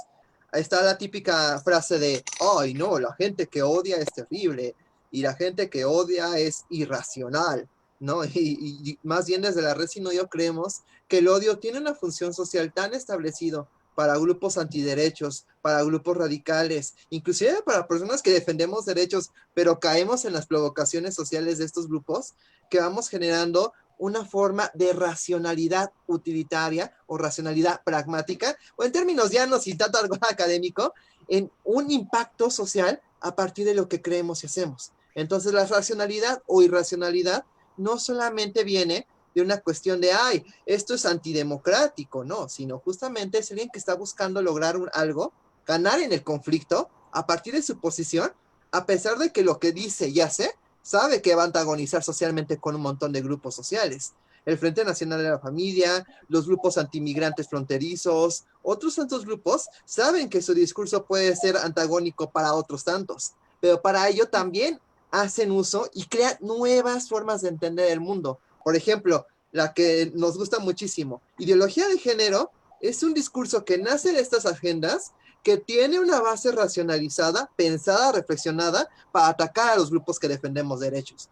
está la típica frase de, ay, no, la gente que odia es terrible y la gente que odia es irracional, ¿no? Y más bien desde la Red Sin Odio creemos que el odio tiene una función social tan establecida para grupos antiderechos, para grupos radicales, inclusive para personas que defendemos derechos, pero caemos en las provocaciones sociales de estos grupos, que vamos generando una forma de racionalidad utilitaria o racionalidad pragmática, o en términos llanos y tanto algo académico, en un impacto social a partir de lo que creemos y hacemos. Entonces la racionalidad o irracionalidad no solamente viene de una cuestión de, ay, esto es antidemocrático, no, sino justamente es alguien que está buscando lograr algo, ganar en el conflicto a partir de su posición, a pesar de que lo que dice y hace sabe que va a antagonizar socialmente con un montón de grupos sociales. el Frente Nacional de la Familia, los grupos antimigrantes fronterizos, otros tantos grupos saben que su discurso puede ser antagónico para otros tantos, pero para ello también hacen uso y crean nuevas formas de entender el mundo. Por ejemplo, la que nos gusta muchísimo, ideología de género, es un discurso que nace de estas agendas, que tiene una base racionalizada, pensada, reflexionada, para atacar a los grupos que defendemos derechos.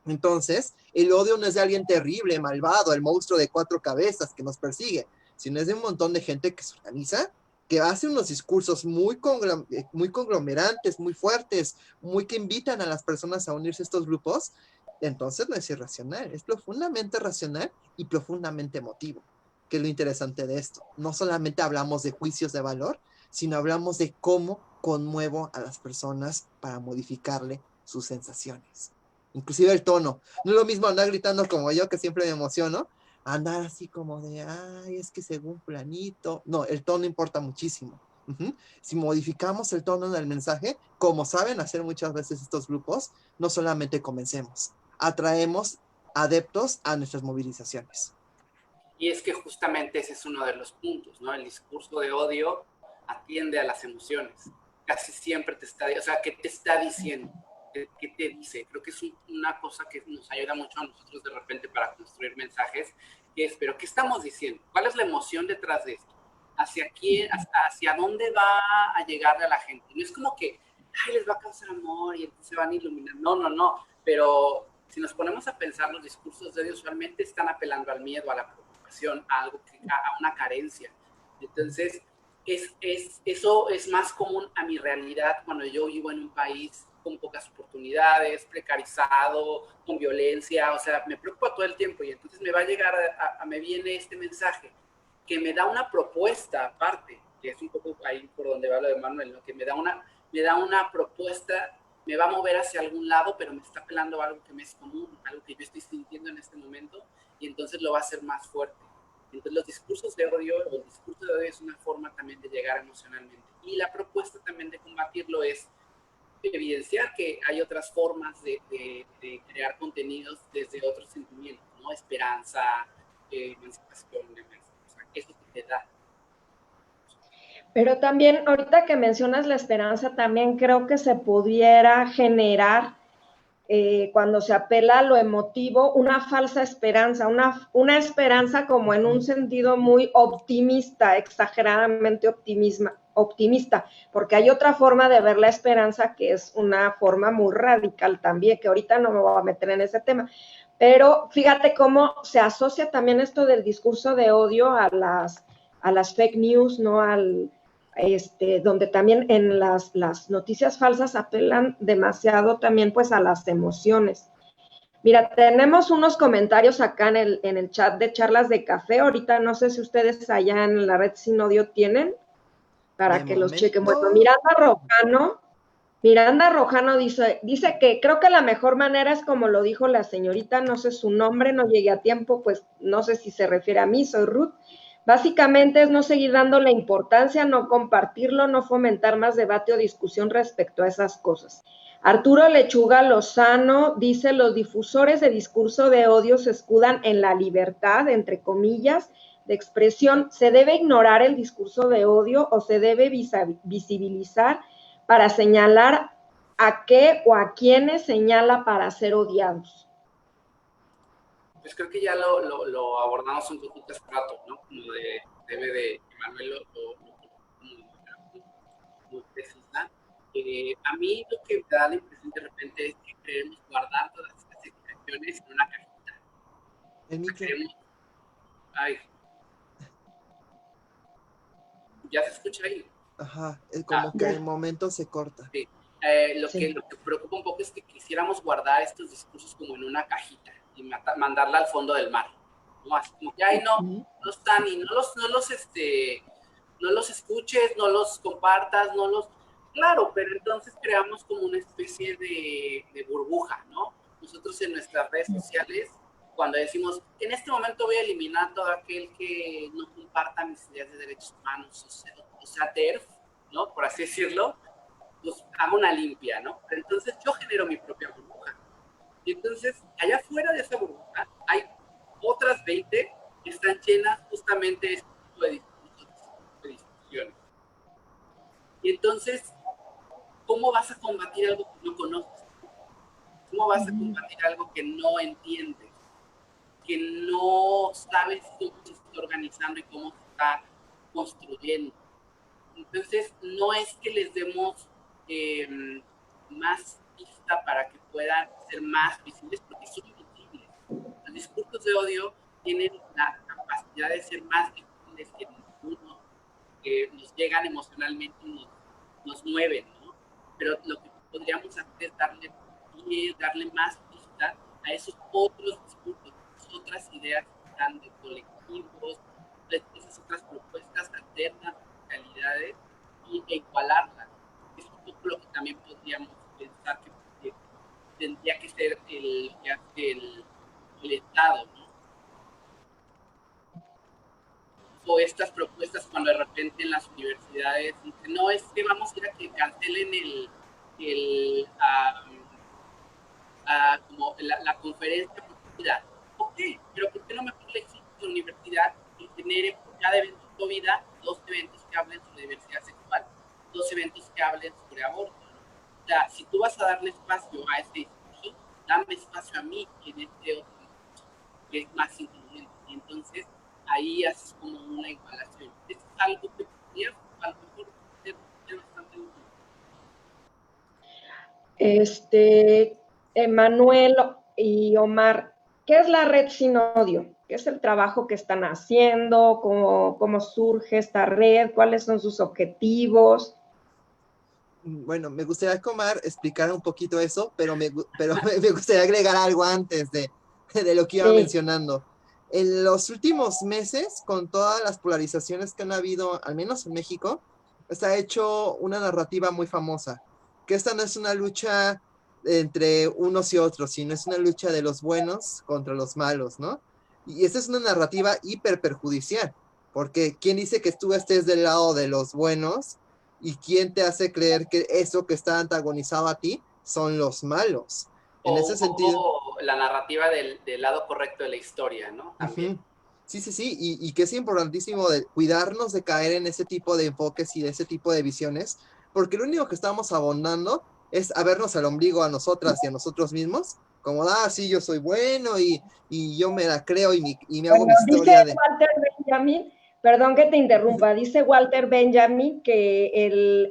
Entonces, el odio no es de alguien terrible, malvado, el monstruo de 4 cabezas que nos persigue, sino es de un montón de gente que se organiza, que hace unos discursos muy conglomerantes, muy fuertes, muy que invitan a las personas a unirse a estos grupos. Entonces no es irracional, es profundamente racional y profundamente emotivo, que es lo interesante de esto. No solamente hablamos de juicios de valor, sino hablamos de cómo conmuevo a las personas para modificarle sus sensaciones. Inclusive el tono. No es lo mismo andar gritando como yo, que siempre me emociono, andar así como de, ay, es que según planito. No, el tono importa muchísimo. Si modificamos el tono del mensaje, como saben hacer muchas veces estos grupos, no solamente convencemos, atraemos adeptos a nuestras movilizaciones. Y es que justamente ese es uno de los puntos, ¿no? El discurso de odio atiende a las emociones. Casi siempre te está, o sea, ¿qué te está diciendo? ¿Qué te dice? Creo que es una cosa que nos ayuda mucho a nosotros de repente para construir mensajes, que es, pero ¿qué estamos diciendo? ¿Cuál es la emoción detrás de esto? ¿Hacia quién, hacia dónde va a llegarle a la gente? No es como que, ay, les va a causar amor y entonces se van a iluminar. No, no, no. Pero si nos ponemos a pensar, los discursos de odio usualmente están apelando al miedo, a la preocupación, a algo, a una carencia. Entonces, eso es más común a mi realidad cuando yo vivo en un país con pocas oportunidades, precarizado, con violencia, o sea, me preocupa todo el tiempo y entonces me va a llegar, me viene este mensaje que me da una propuesta aparte, que es un poco ahí por donde va lo de Manuel, ¿no? Que me da una propuesta, me va a mover hacia algún lado, pero me está apelando a algo que me es común, algo que yo estoy sintiendo en este momento y entonces lo va a hacer más fuerte. Entonces los discursos de odio, o el discurso de odio es una forma también de llegar emocionalmente. Y la propuesta también de combatirlo es evidenciar que hay otras formas de crear contenidos desde otros sentimientos, ¿no? Esperanza, emancipación, o sea, eso te da. Pero también, ahorita que mencionas la esperanza, también creo que se pudiera generar, cuando se apela a lo emotivo, una falsa esperanza, una esperanza como en un sentido muy optimista, exageradamente optimista, porque hay otra forma de ver la esperanza que es una forma muy radical también, que ahorita no me voy a meter en ese tema, pero fíjate cómo se asocia también esto del discurso de odio a las fake news, ¿no? Donde también en las noticias falsas apelan demasiado también pues a las emociones. Mira, tenemos unos comentarios acá en el chat de charlas de café. Ahorita no sé si ustedes allá en la red Sin Odio tienen para que los chequen. Bueno, Miranda Rojano dice que creo que la mejor manera es como lo dijo la señorita, no sé su nombre, no llegué a tiempo, pues no sé si se refiere a mí, soy Ruth. Básicamente es no seguir dándole importancia, no compartirlo, no fomentar más debate o discusión respecto a esas cosas. Arturo Lechuga Lozano dice, los difusores de discurso de odio se escudan en la libertad, entre comillas, de expresión. ¿Se debe ignorar el discurso de odio o se debe visibilizar para señalar a qué o a quiénes señala para ser odiados? Pues creo que ya lo abordamos un poquito hace rato, ¿no? Como debe de Manuel lo precisa. A mí lo que me da la impresión de repente es que queremos guardar todas estas expresiones en una cajita. El micro. Ay. ¿Ya se escucha ahí? Ajá, como que de momento se corta. Sí. Lo que preocupa un poco es que quisiéramos guardar estos discursos como en una cajita y mandarla al fondo del mar, ¿no? Así como que, ay, no están y no los escuches, no los compartas, Claro, pero entonces creamos como una especie de burbuja, ¿no? Nosotros en nuestras redes sociales, cuando decimos, en este momento voy a eliminar todo aquel que no comparta mis ideas de derechos humanos, o sea, TERF, ¿no? Por así decirlo, pues hago una limpia, ¿no? Pero entonces yo genero mi propia burbuja. Y entonces, allá afuera de esa burbuja hay otras 20 están llenas justamente de este tipo de discursos, de discusiones. Y entonces, ¿cómo vas a combatir algo que no conoces? ¿Cómo vas a combatir algo que no entiendes? Que no sabes cómo se está organizando y cómo se está construyendo. Entonces, no es que les demos más pista para que puedan ser más visibles, porque son visibles. Los discursos de odio tienen la capacidad de ser más visibles que ninguno, que nos llegan emocionalmente y nos mueven, ¿no? Pero lo que podríamos hacer es darle más pista a esos otros discursos, esas otras ideas que están de colectivos, de esas otras propuestas alternas, realidades, e igualarlas. Es un poco lo que también podríamos pensar que tendría que ser lo que hace el Estado, ¿no? O estas propuestas cuando de repente en las universidades dicen, no, es que vamos a ir a que cancelen como la conferencia profundidad. Ok, pero ¿por qué no mejor le exige a la universidad que genere por cada evento COVID 2 eventos que hablen sobre diversidad sexual, 2 eventos que hablen sobre aborto? O sea, si tú vas a darle espacio a este discurso, dame espacio a mí en este otro discurso, que es más incluyente. Y entonces ahí haces como una igualación. Eso es algo que podría a lo mejor ser bastante útil. Manuel y Omar, ¿qué es la Red Sin Odio? ¿Qué es el trabajo que están haciendo? ¿Cómo surge esta red? ¿Cuáles son sus objetivos? Bueno, me gustaría que Omar explicara un poquito eso, pero me gustaría agregar algo antes de lo que iba Sí. mencionando. En los últimos meses, con todas las polarizaciones que han habido, al menos en México, se ha hecho una narrativa muy famosa, que esta no es una lucha entre unos y otros, sino es una lucha de los buenos contra los malos, ¿no? Y esta es una narrativa hiper perjudicial, porque ¿quién dice que tú estés del lado de los buenos? ¿Y quién te hace creer que eso que está antagonizado a ti son los malos? En ese sentido... O la narrativa del lado correcto de la historia, ¿no? También. Sí, sí, sí, y que es importantísimo de cuidarnos de caer en ese tipo de enfoques y de ese tipo de visiones, porque lo único que estamos abondando es a vernos al ombligo a nosotras y a nosotros mismos, como, sí, yo soy bueno y yo me la creo y me hago mi historia de... Walter Benjamin, perdón que te interrumpa, dice Walter Benjamin que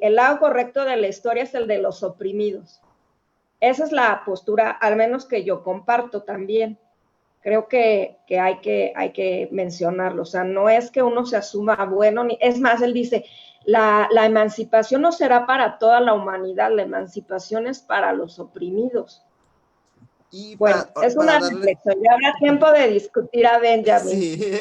el lado correcto de la historia es el de los oprimidos. Esa es la postura, al menos que yo comparto también. Creo que hay que mencionarlo. O sea, no es que uno se asuma bueno, es más, él dice, la emancipación no será para toda la humanidad, la emancipación es para los oprimidos. Y bueno, es una reflexión, ya habrá tiempo de discutir a Benjamin. Sí,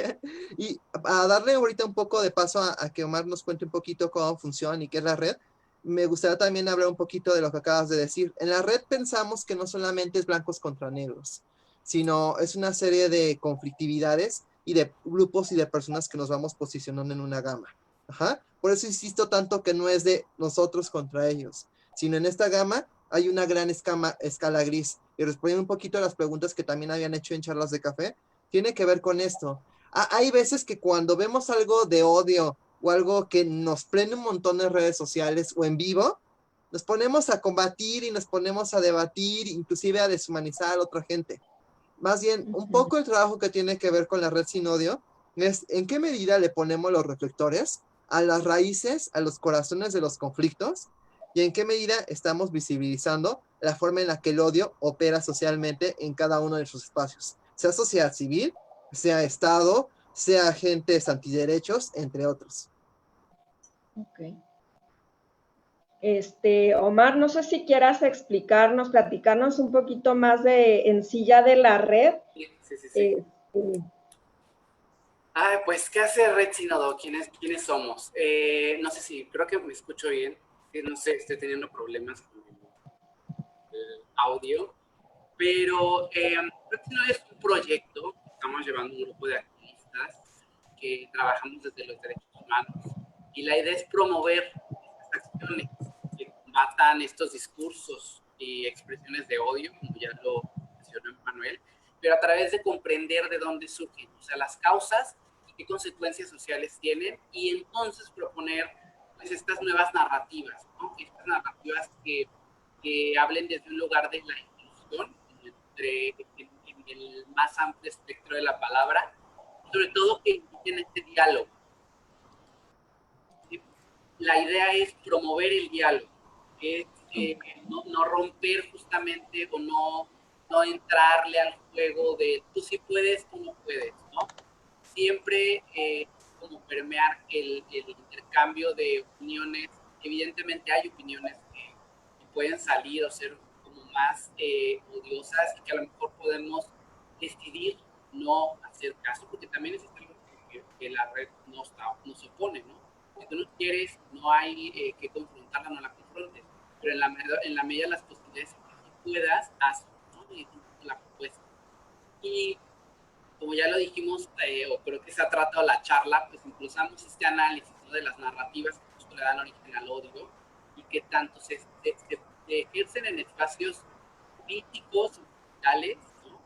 y a darle ahorita un poco de paso a que Omar nos cuente un poquito cómo funciona y qué es la red, me gustaría también hablar un poquito de lo que acabas de decir. En la red pensamos que no solamente es blancos contra negros, sino es una serie de conflictividades y de grupos y de personas que nos vamos posicionando en una gama. Ajá. Por eso insisto tanto que no es de nosotros contra ellos, sino en esta gama hay una gran escala gris. Y respondiendo un poquito a las preguntas que también habían hecho en charlas de café, tiene que ver con esto. Hay veces que cuando vemos algo de odio o algo que nos prende un montón en redes sociales o en vivo, nos ponemos a combatir y nos ponemos a debatir, inclusive a deshumanizar a la otra gente. Más bien, un poco el trabajo que tiene que ver con la Red Sin Odio es en qué medida le ponemos los reflectores a las raíces, a los corazones de los conflictos, y en qué medida estamos visibilizando la forma en la que el odio opera socialmente en cada uno de sus espacios, sea sociedad civil, sea Estado, sea agentes antiderechos, entre otros. Ok. Omar, no sé si quieras explicarnos, platicarnos un poquito más en sí ya de la red. Sí. Pues, ¿qué hace Red Sin Odio? ¿Quiénes somos? No sé si, creo que me escucho bien. No sé, estoy teniendo problemas con el audio. Pero Red Sin Odio es un proyecto. Estamos llevando un grupo de activistas que trabajamos desde los derechos humanos. Y la idea es promover estas acciones que combatan estos discursos y expresiones de odio, como ya lo mencionó Manuel, pero a través de comprender de dónde surgen, o sea, las causas y qué consecuencias sociales tienen, y entonces proponer pues, estas nuevas narrativas, ¿no? Estas narrativas que hablen desde un lugar de la inclusión, en el más amplio espectro de la palabra, sobre todo que inviten este diálogo. La idea es promover el diálogo, es no romper justamente o no entrarle al juego de tú sí puedes, tú no puedes, ¿no? Siempre como permear el intercambio de opiniones. Evidentemente hay opiniones que pueden salir o ser como más odiosas y que a lo mejor podemos decidir no hacer caso, porque también es algo que la red nos opone, ¿no? Si tú no quieres, no hay que confrontarla, no la confrontes, pero en la medida de las posibilidades que puedas, hazlo, ¿no? Y la propuesta. Y como ya lo dijimos, o creo que se ha tratado la charla, pues impulsamos este análisis, ¿no? De las narrativas que justo le dan origen al odio y que tanto se ejercen en espacios políticos, sociales, ¿no?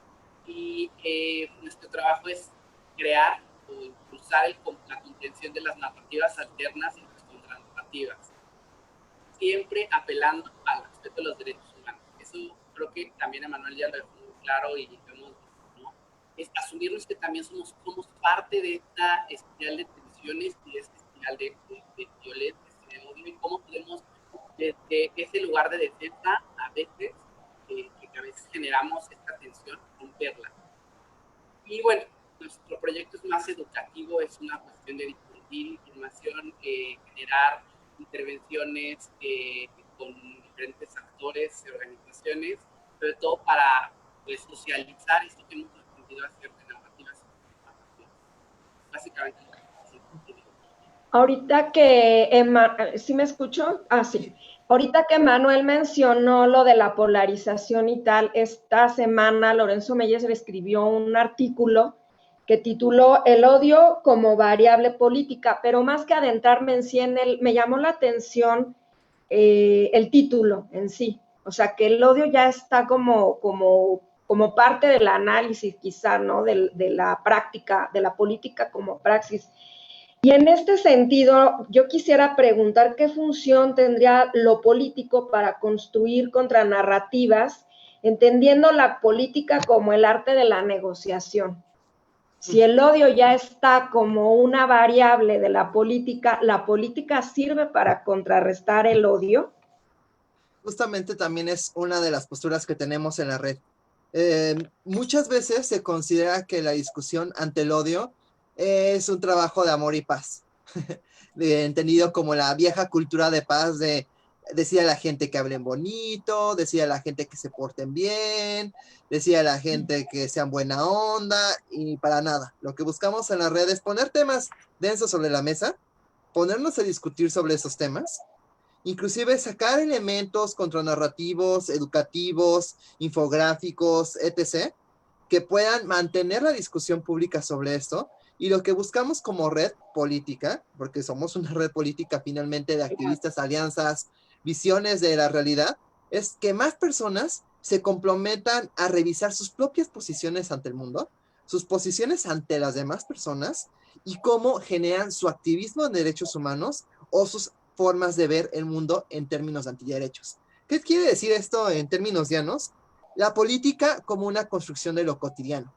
Y nuestro trabajo es crear o impulsar la contención de las narrativas alternas y las contranarrativas, siempre apelando al respeto de los derechos humanos. Eso creo que también Emanuel ya lo dejó muy claro y hemos, ¿no? Es asumirnos que también somos parte de esta espiral de tensiones y de esta espiral de violencia y de odio, y cómo podemos desde ese lugar de defensa a veces que a veces generamos esta tensión, romperla. Y bueno, nuestro proyecto es más educativo, es una cuestión de difundir información, generar intervenciones con diferentes actores y organizaciones, sobre todo para pues, socializar esto que hemos aprendido a hacer de narrativas. Básicamente. Ahorita que ¿sí me escucho? Sí. Ahorita que Manuel mencionó lo de la polarización y tal, esta semana Lorenzo Meyer escribió un artículo que tituló El odio como variable política, pero más que adentrarme en sí me llamó la atención el título en sí. O sea, que el odio ya está como parte del análisis quizá, ¿no? De la práctica, de la política como praxis. Y en este sentido, yo quisiera preguntar qué función tendría lo político para construir contranarrativas, entendiendo la política como el arte de la negociación. Si el odio ya está como una variable de la política sirve para contrarrestar el odio. Justamente también es una de las posturas que tenemos en la red. Muchas veces se considera que la discusión ante el odio es un trabajo de amor y paz, entendido como la vieja cultura de paz de decir a la gente que hablen bonito, decir a la gente que se porten bien, decir a la gente que sean buena onda, y para nada. Lo que buscamos en la red es poner temas densos sobre la mesa, ponernos a discutir sobre esos temas, inclusive sacar elementos contranarrativos, educativos, infográficos, etc., que puedan mantener la discusión pública sobre esto. Y lo que buscamos como red política, porque somos una red política finalmente de activistas, alianzas, visiones de la realidad, es que más personas se comprometan a revisar sus propias posiciones ante el mundo, sus posiciones ante las demás personas, y cómo generan su activismo en derechos humanos o sus formas de ver el mundo en términos de antiderechos. ¿Qué quiere decir esto en términos llanos? La política como una construcción de lo cotidiano.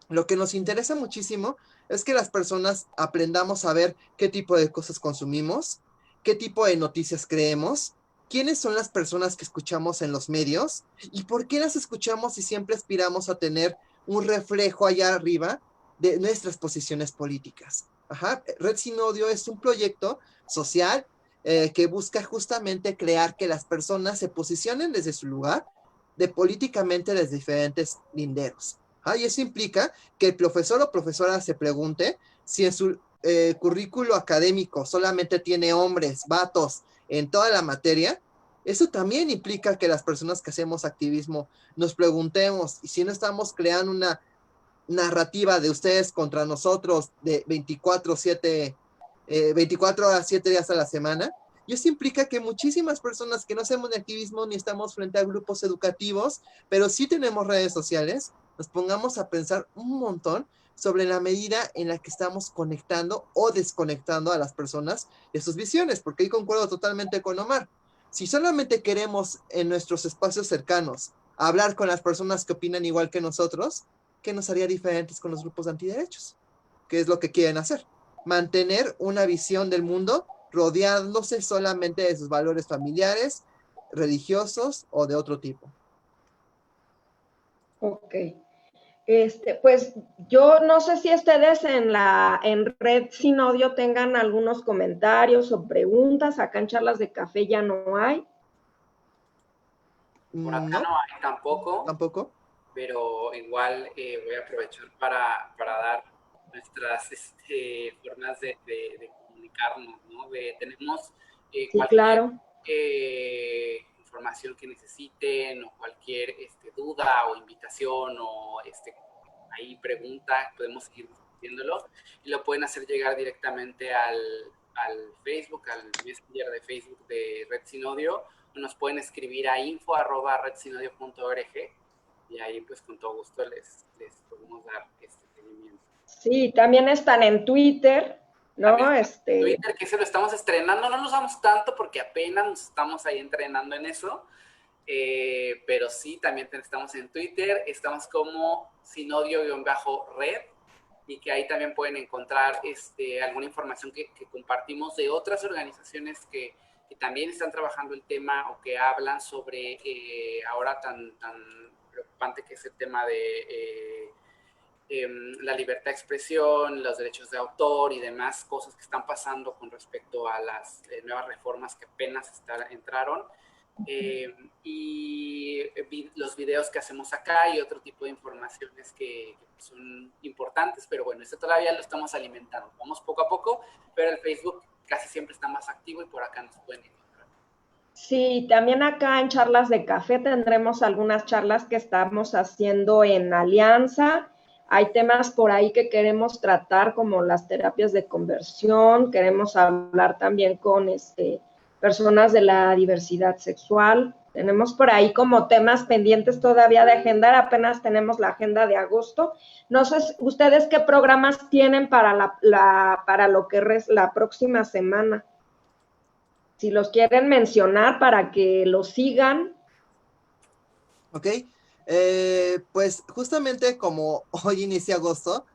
Lo que nos interesa muchísimo es que las personas aprendamos a ver qué tipo de cosas consumimos, qué tipo de noticias creemos, quiénes son las personas que escuchamos en los medios y por qué las escuchamos y siempre aspiramos a tener un reflejo allá arriba de nuestras posiciones políticas. Ajá. Red Sin Odio es un proyecto social que busca justamente crear que las personas se posicionen desde su lugar de políticamente desde diferentes linderos. Y eso implica que el profesor o profesora se pregunte si en su currículo académico solamente tiene hombres, vatos en toda la materia. Eso también implica que las personas que hacemos activismo nos preguntemos, y si no estamos creando una narrativa de ustedes contra nosotros de 24 horas, 7 días a la semana, y eso implica que muchísimas personas que no hacemos de activismo ni estamos frente a grupos educativos, pero sí tenemos redes sociales, nos pongamos a pensar un montón sobre la medida en la que estamos conectando o desconectando a las personas de sus visiones, porque ahí concuerdo totalmente con Omar. Si solamente queremos en nuestros espacios cercanos hablar con las personas que opinan igual que nosotros, ¿qué nos haría diferentes con los grupos de antiderechos? ¿Qué es lo que quieren hacer? Mantener una visión del mundo rodeándose solamente de sus valores familiares, religiosos o de otro tipo. Ok. Pues yo no sé si ustedes en Red Sin Odio tengan algunos comentarios o preguntas. Acá en Charlas de Café ya no hay. Por acá ¿No? no hay tampoco. ¿Tampoco? Pero igual voy a aprovechar para dar nuestras formas de comunicarnos, ¿no? Tenemos Sí, cualquier claro. información que necesiten o cualquier duda o invitación o ahí pregunta, podemos seguir discutiéndolo y lo pueden hacer llegar directamente al Facebook, al Messenger de Facebook de Red Sin Odio, o nos pueden escribir a info@redsinodio.org y ahí pues con todo gusto les podemos dar seguimiento. Sí, también están en Twitter, ¿no? Twitter, que se lo estamos estrenando, no lo usamos tanto porque apenas nos estamos ahí entrenando en eso, pero sí, también estamos en Twitter, estamos como sinodio-red, y que ahí también pueden encontrar alguna información que compartimos de otras organizaciones que también están trabajando el tema o que hablan sobre ahora tan preocupante que es el tema de la libertad de expresión, los derechos de autor y demás cosas que están pasando con respecto a las nuevas reformas que apenas entraron. Y los videos que hacemos acá y otro tipo de informaciones que son importantes, pero bueno, esto todavía lo estamos alimentando. Vamos poco a poco, pero el Facebook casi siempre está más activo y por acá nos pueden encontrar. Sí, también acá en Charlas de Café tendremos algunas charlas que estamos haciendo en alianza. Hay temas por ahí que queremos tratar, como las terapias de conversión. Queremos hablar también con personas de la diversidad sexual. Tenemos por ahí como temas pendientes todavía de agendar. Apenas tenemos la agenda de agosto. No sé ustedes qué programas tienen para para lo que es la próxima semana. Si los quieren mencionar para que los sigan. Ok, pues justamente como hoy inicia agosto,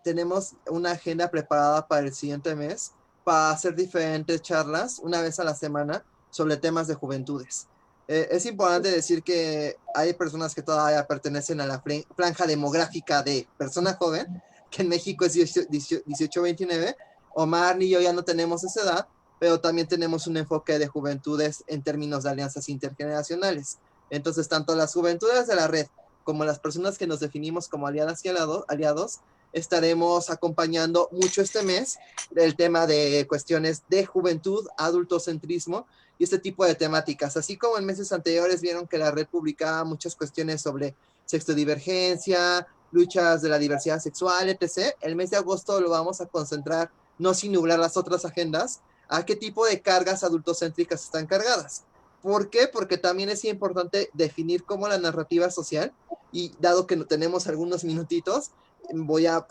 tenemos una agenda preparada para el siguiente mes para hacer diferentes charlas una vez a la semana sobre temas de juventudes. Es importante decir que hay personas que todavía pertenecen a la franja demográfica de persona joven, que en México es 18-29. Omar ni yo ya no tenemos esa edad, pero también tenemos un enfoque de juventudes en términos de alianzas intergeneracionales. Entonces, tanto las juventudes de la red como las personas que nos definimos como aliadas y aliados, estaremos acompañando mucho este mes el tema de cuestiones de juventud, adultocentrismo y este tipo de temáticas. Así como en meses anteriores vieron que la red publicaba muchas cuestiones sobre sexodivergencia, luchas de la diversidad sexual, etc. El mes de agosto lo vamos a concentrar, no sin nublar las otras agendas, a qué tipo de cargas adultocéntricas están cargadas. ¿Por qué? Porque también es importante definir cómo la narrativa social, y dado que tenemos algunos minutitos, voy a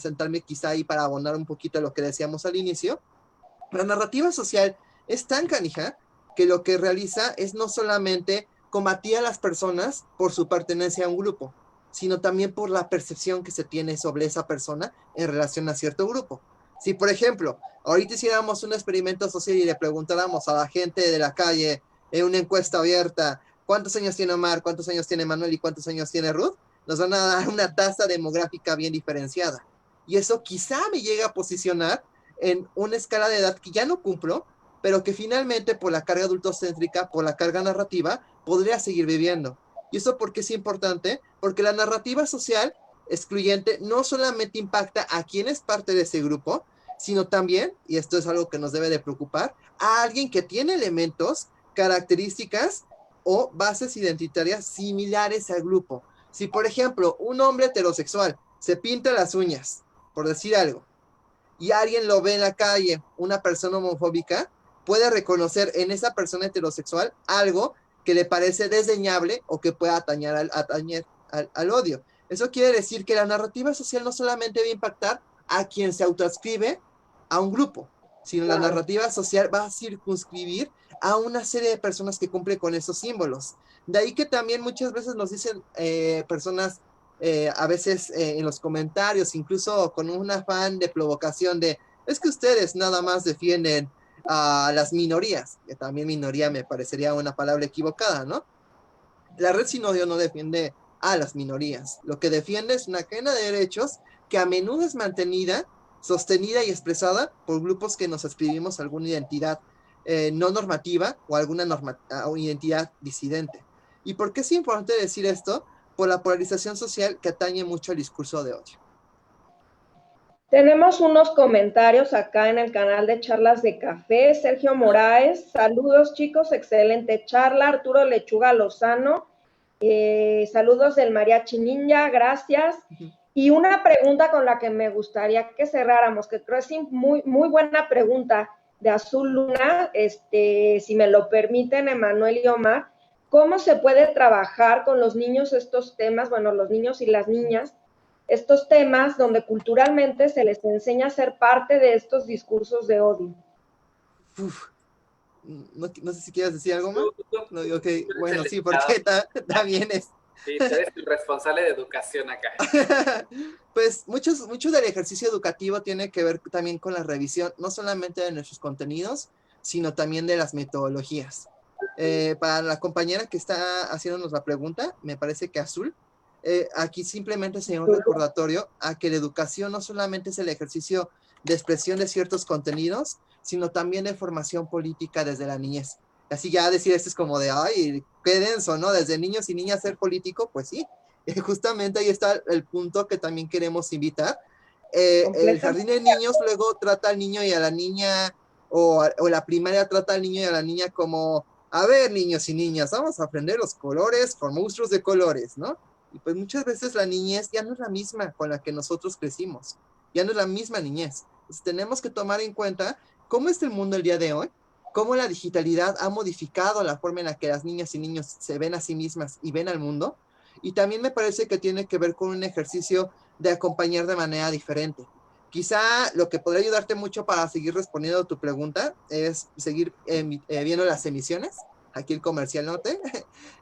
sentarme quizá ahí para abonar un poquito a lo que decíamos al inicio. La narrativa social es tan canija que lo que realiza es no solamente combatir a las personas por su pertenencia a un grupo, sino también por la percepción que se tiene sobre esa persona en relación a cierto grupo. Si, por ejemplo, ahorita hiciéramos un experimento social y le preguntáramos a la gente de la calle en una encuesta abierta, ¿cuántos años tiene Omar, cuántos años tiene Manuel y cuántos años tiene Ruth? Nos van a dar una tasa demográfica bien diferenciada. Y eso quizá me llega a posicionar en una escala de edad que ya no cumplo, pero que finalmente por la carga adultocéntrica, por la carga narrativa, podría seguir viviendo. ¿Y eso por qué es importante? Porque la narrativa social excluyente no solamente impacta a quien es parte de ese grupo, sino también, y esto es algo que nos debe de preocupar, a alguien que tiene elementos, características o bases identitarias similares al grupo. Si, por ejemplo, un hombre heterosexual se pinta las uñas, por decir algo, y alguien lo ve en la calle, una persona homofóbica, puede reconocer en esa persona heterosexual algo que le parece desdeñable o que pueda al odio. Eso quiere decir que la narrativa social no solamente va a impactar a quien se autoadscribe a un grupo, sino la narrativa social va a circunscribir a una serie de personas que cumplen con esos símbolos. De ahí que también muchas veces nos dicen personas, a veces en los comentarios, incluso con un afán de provocación de, es que ustedes nada más defienden a las minorías, que también minoría me parecería una palabra equivocada, ¿no? La Red Sin Odio no defiende a las minorías, lo que defiende es una cadena de derechos que a menudo es mantenida, sostenida y expresada por grupos que nos adscribimos a alguna identidad no normativa o alguna identidad disidente. ¿Y por qué es importante decir esto? Por la polarización social que atañe mucho al discurso de odio. Tenemos unos comentarios acá en el canal de Charlas de Café. Sergio Moraes, saludos chicos, excelente charla. Arturo Lechuga Lozano, saludos del Mariachi Ninja, gracias. Y una pregunta con la que me gustaría que cerráramos, que creo es muy, muy buena pregunta de Azul Luna, si me lo permiten, Emanuel y Omar, ¿cómo se puede trabajar con los niños estos temas, bueno, los niños y las niñas, estos temas donde culturalmente se les enseña a ser parte de estos discursos de odio? No sé si quieres decir algo más. No, okay. Bueno, sí, porque también es... Sí, tú eres el responsable de educación acá. Pues mucho del ejercicio educativo tiene que ver también con la revisión, no solamente de nuestros contenidos, sino también de las metodologías. Para la compañera que está haciéndonos la pregunta, me parece que Azul, aquí simplemente sería un recordatorio a que la educación no solamente es el ejercicio de expresión de ciertos contenidos, sino también de formación política desde la niñez. Así ya decir esto es como de, ay, qué denso, ¿no? Desde niños y niñas ser político, pues sí. Justamente ahí está el punto que también queremos invitar. El jardín de niños luego trata al niño y a la niña, o la primaria trata al niño y a la niña como, a ver, niños y niñas, vamos a aprender los colores con monstruos de colores, ¿no? Y pues muchas veces la niñez ya no es la misma con la que nosotros crecimos, ya no es la misma niñez. Entonces tenemos que tomar en cuenta cómo es el mundo el día de hoy, cómo la digitalidad ha modificado la forma en la que las niñas y niños se ven a sí mismas y ven al mundo, y también me parece que tiene que ver con un ejercicio de acompañar de manera diferente. Quizá lo que podría ayudarte mucho para seguir respondiendo a tu pregunta es seguir viendo las emisiones, aquí el Comercial Norte.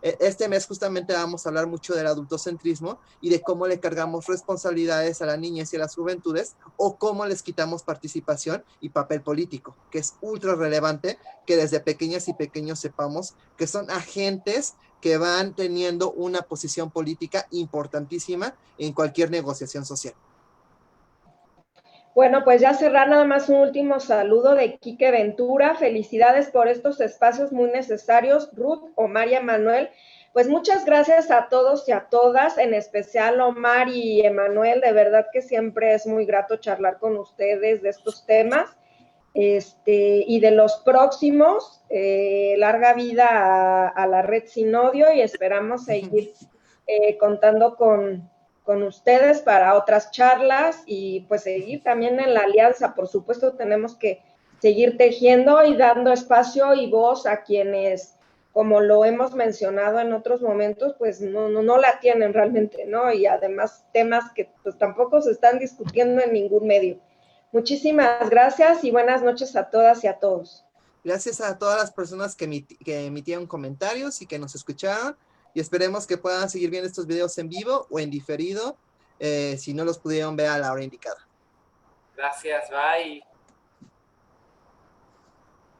Este mes justamente vamos a hablar mucho del adultocentrismo y de cómo le cargamos responsabilidades a las niñas y a las juventudes, o cómo les quitamos participación y papel político, que es ultra relevante que desde pequeñas y pequeños sepamos que son agentes que van teniendo una posición política importantísima en cualquier negociación social. Bueno, pues ya cerrar nada más un último saludo de Quique Ventura. Felicidades por estos espacios muy necesarios, Ruth, Omar y Emanuel. Pues muchas gracias a todos y a todas, en especial Omar y Emanuel. De verdad que siempre es muy grato charlar con ustedes de estos temas. Y de los próximos, larga vida a la Red Sin Odio, y esperamos seguir contando con ustedes para otras charlas y pues seguir también en la alianza. Por supuesto, tenemos que seguir tejiendo y dando espacio y voz a quienes, como lo hemos mencionado en otros momentos, pues no la tienen realmente, ¿no? Y además temas que pues tampoco se están discutiendo en ningún medio. Muchísimas gracias y buenas noches a todas y a todos. Gracias a todas las personas que emitieron comentarios y que nos escucharon, y esperemos que puedan seguir viendo estos videos en vivo o en diferido, si no los pudieron ver a la hora indicada. Gracias, bye.